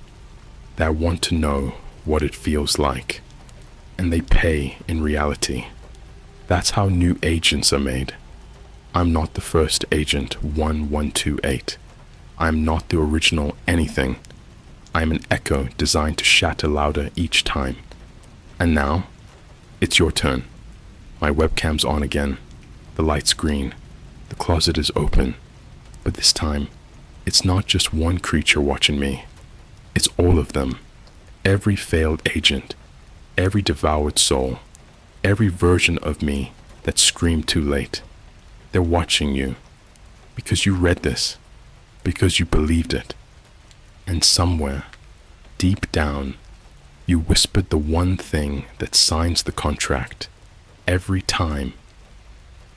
that want to know what it feels like, and they pay in reality. That's how new agents are made. I'm not the first agent 1128. I'm not the original anything. I'm an echo designed to shatter louder each time. And now, it's your turn. My webcam's on again. The light's green. The closet is open. But this time, it's not just one creature watching me. It's all of them. Every failed agent. Every devoured soul. Every version of me that screamed too late. They're watching you, because you read this, because you believed it. And somewhere, deep down, you whispered the one thing that signs the contract every time.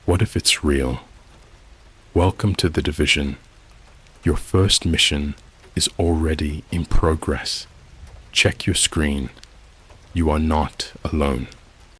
What if it's real? Welcome to the division. Your first mission is already in progress. Check your screen. You are not alone.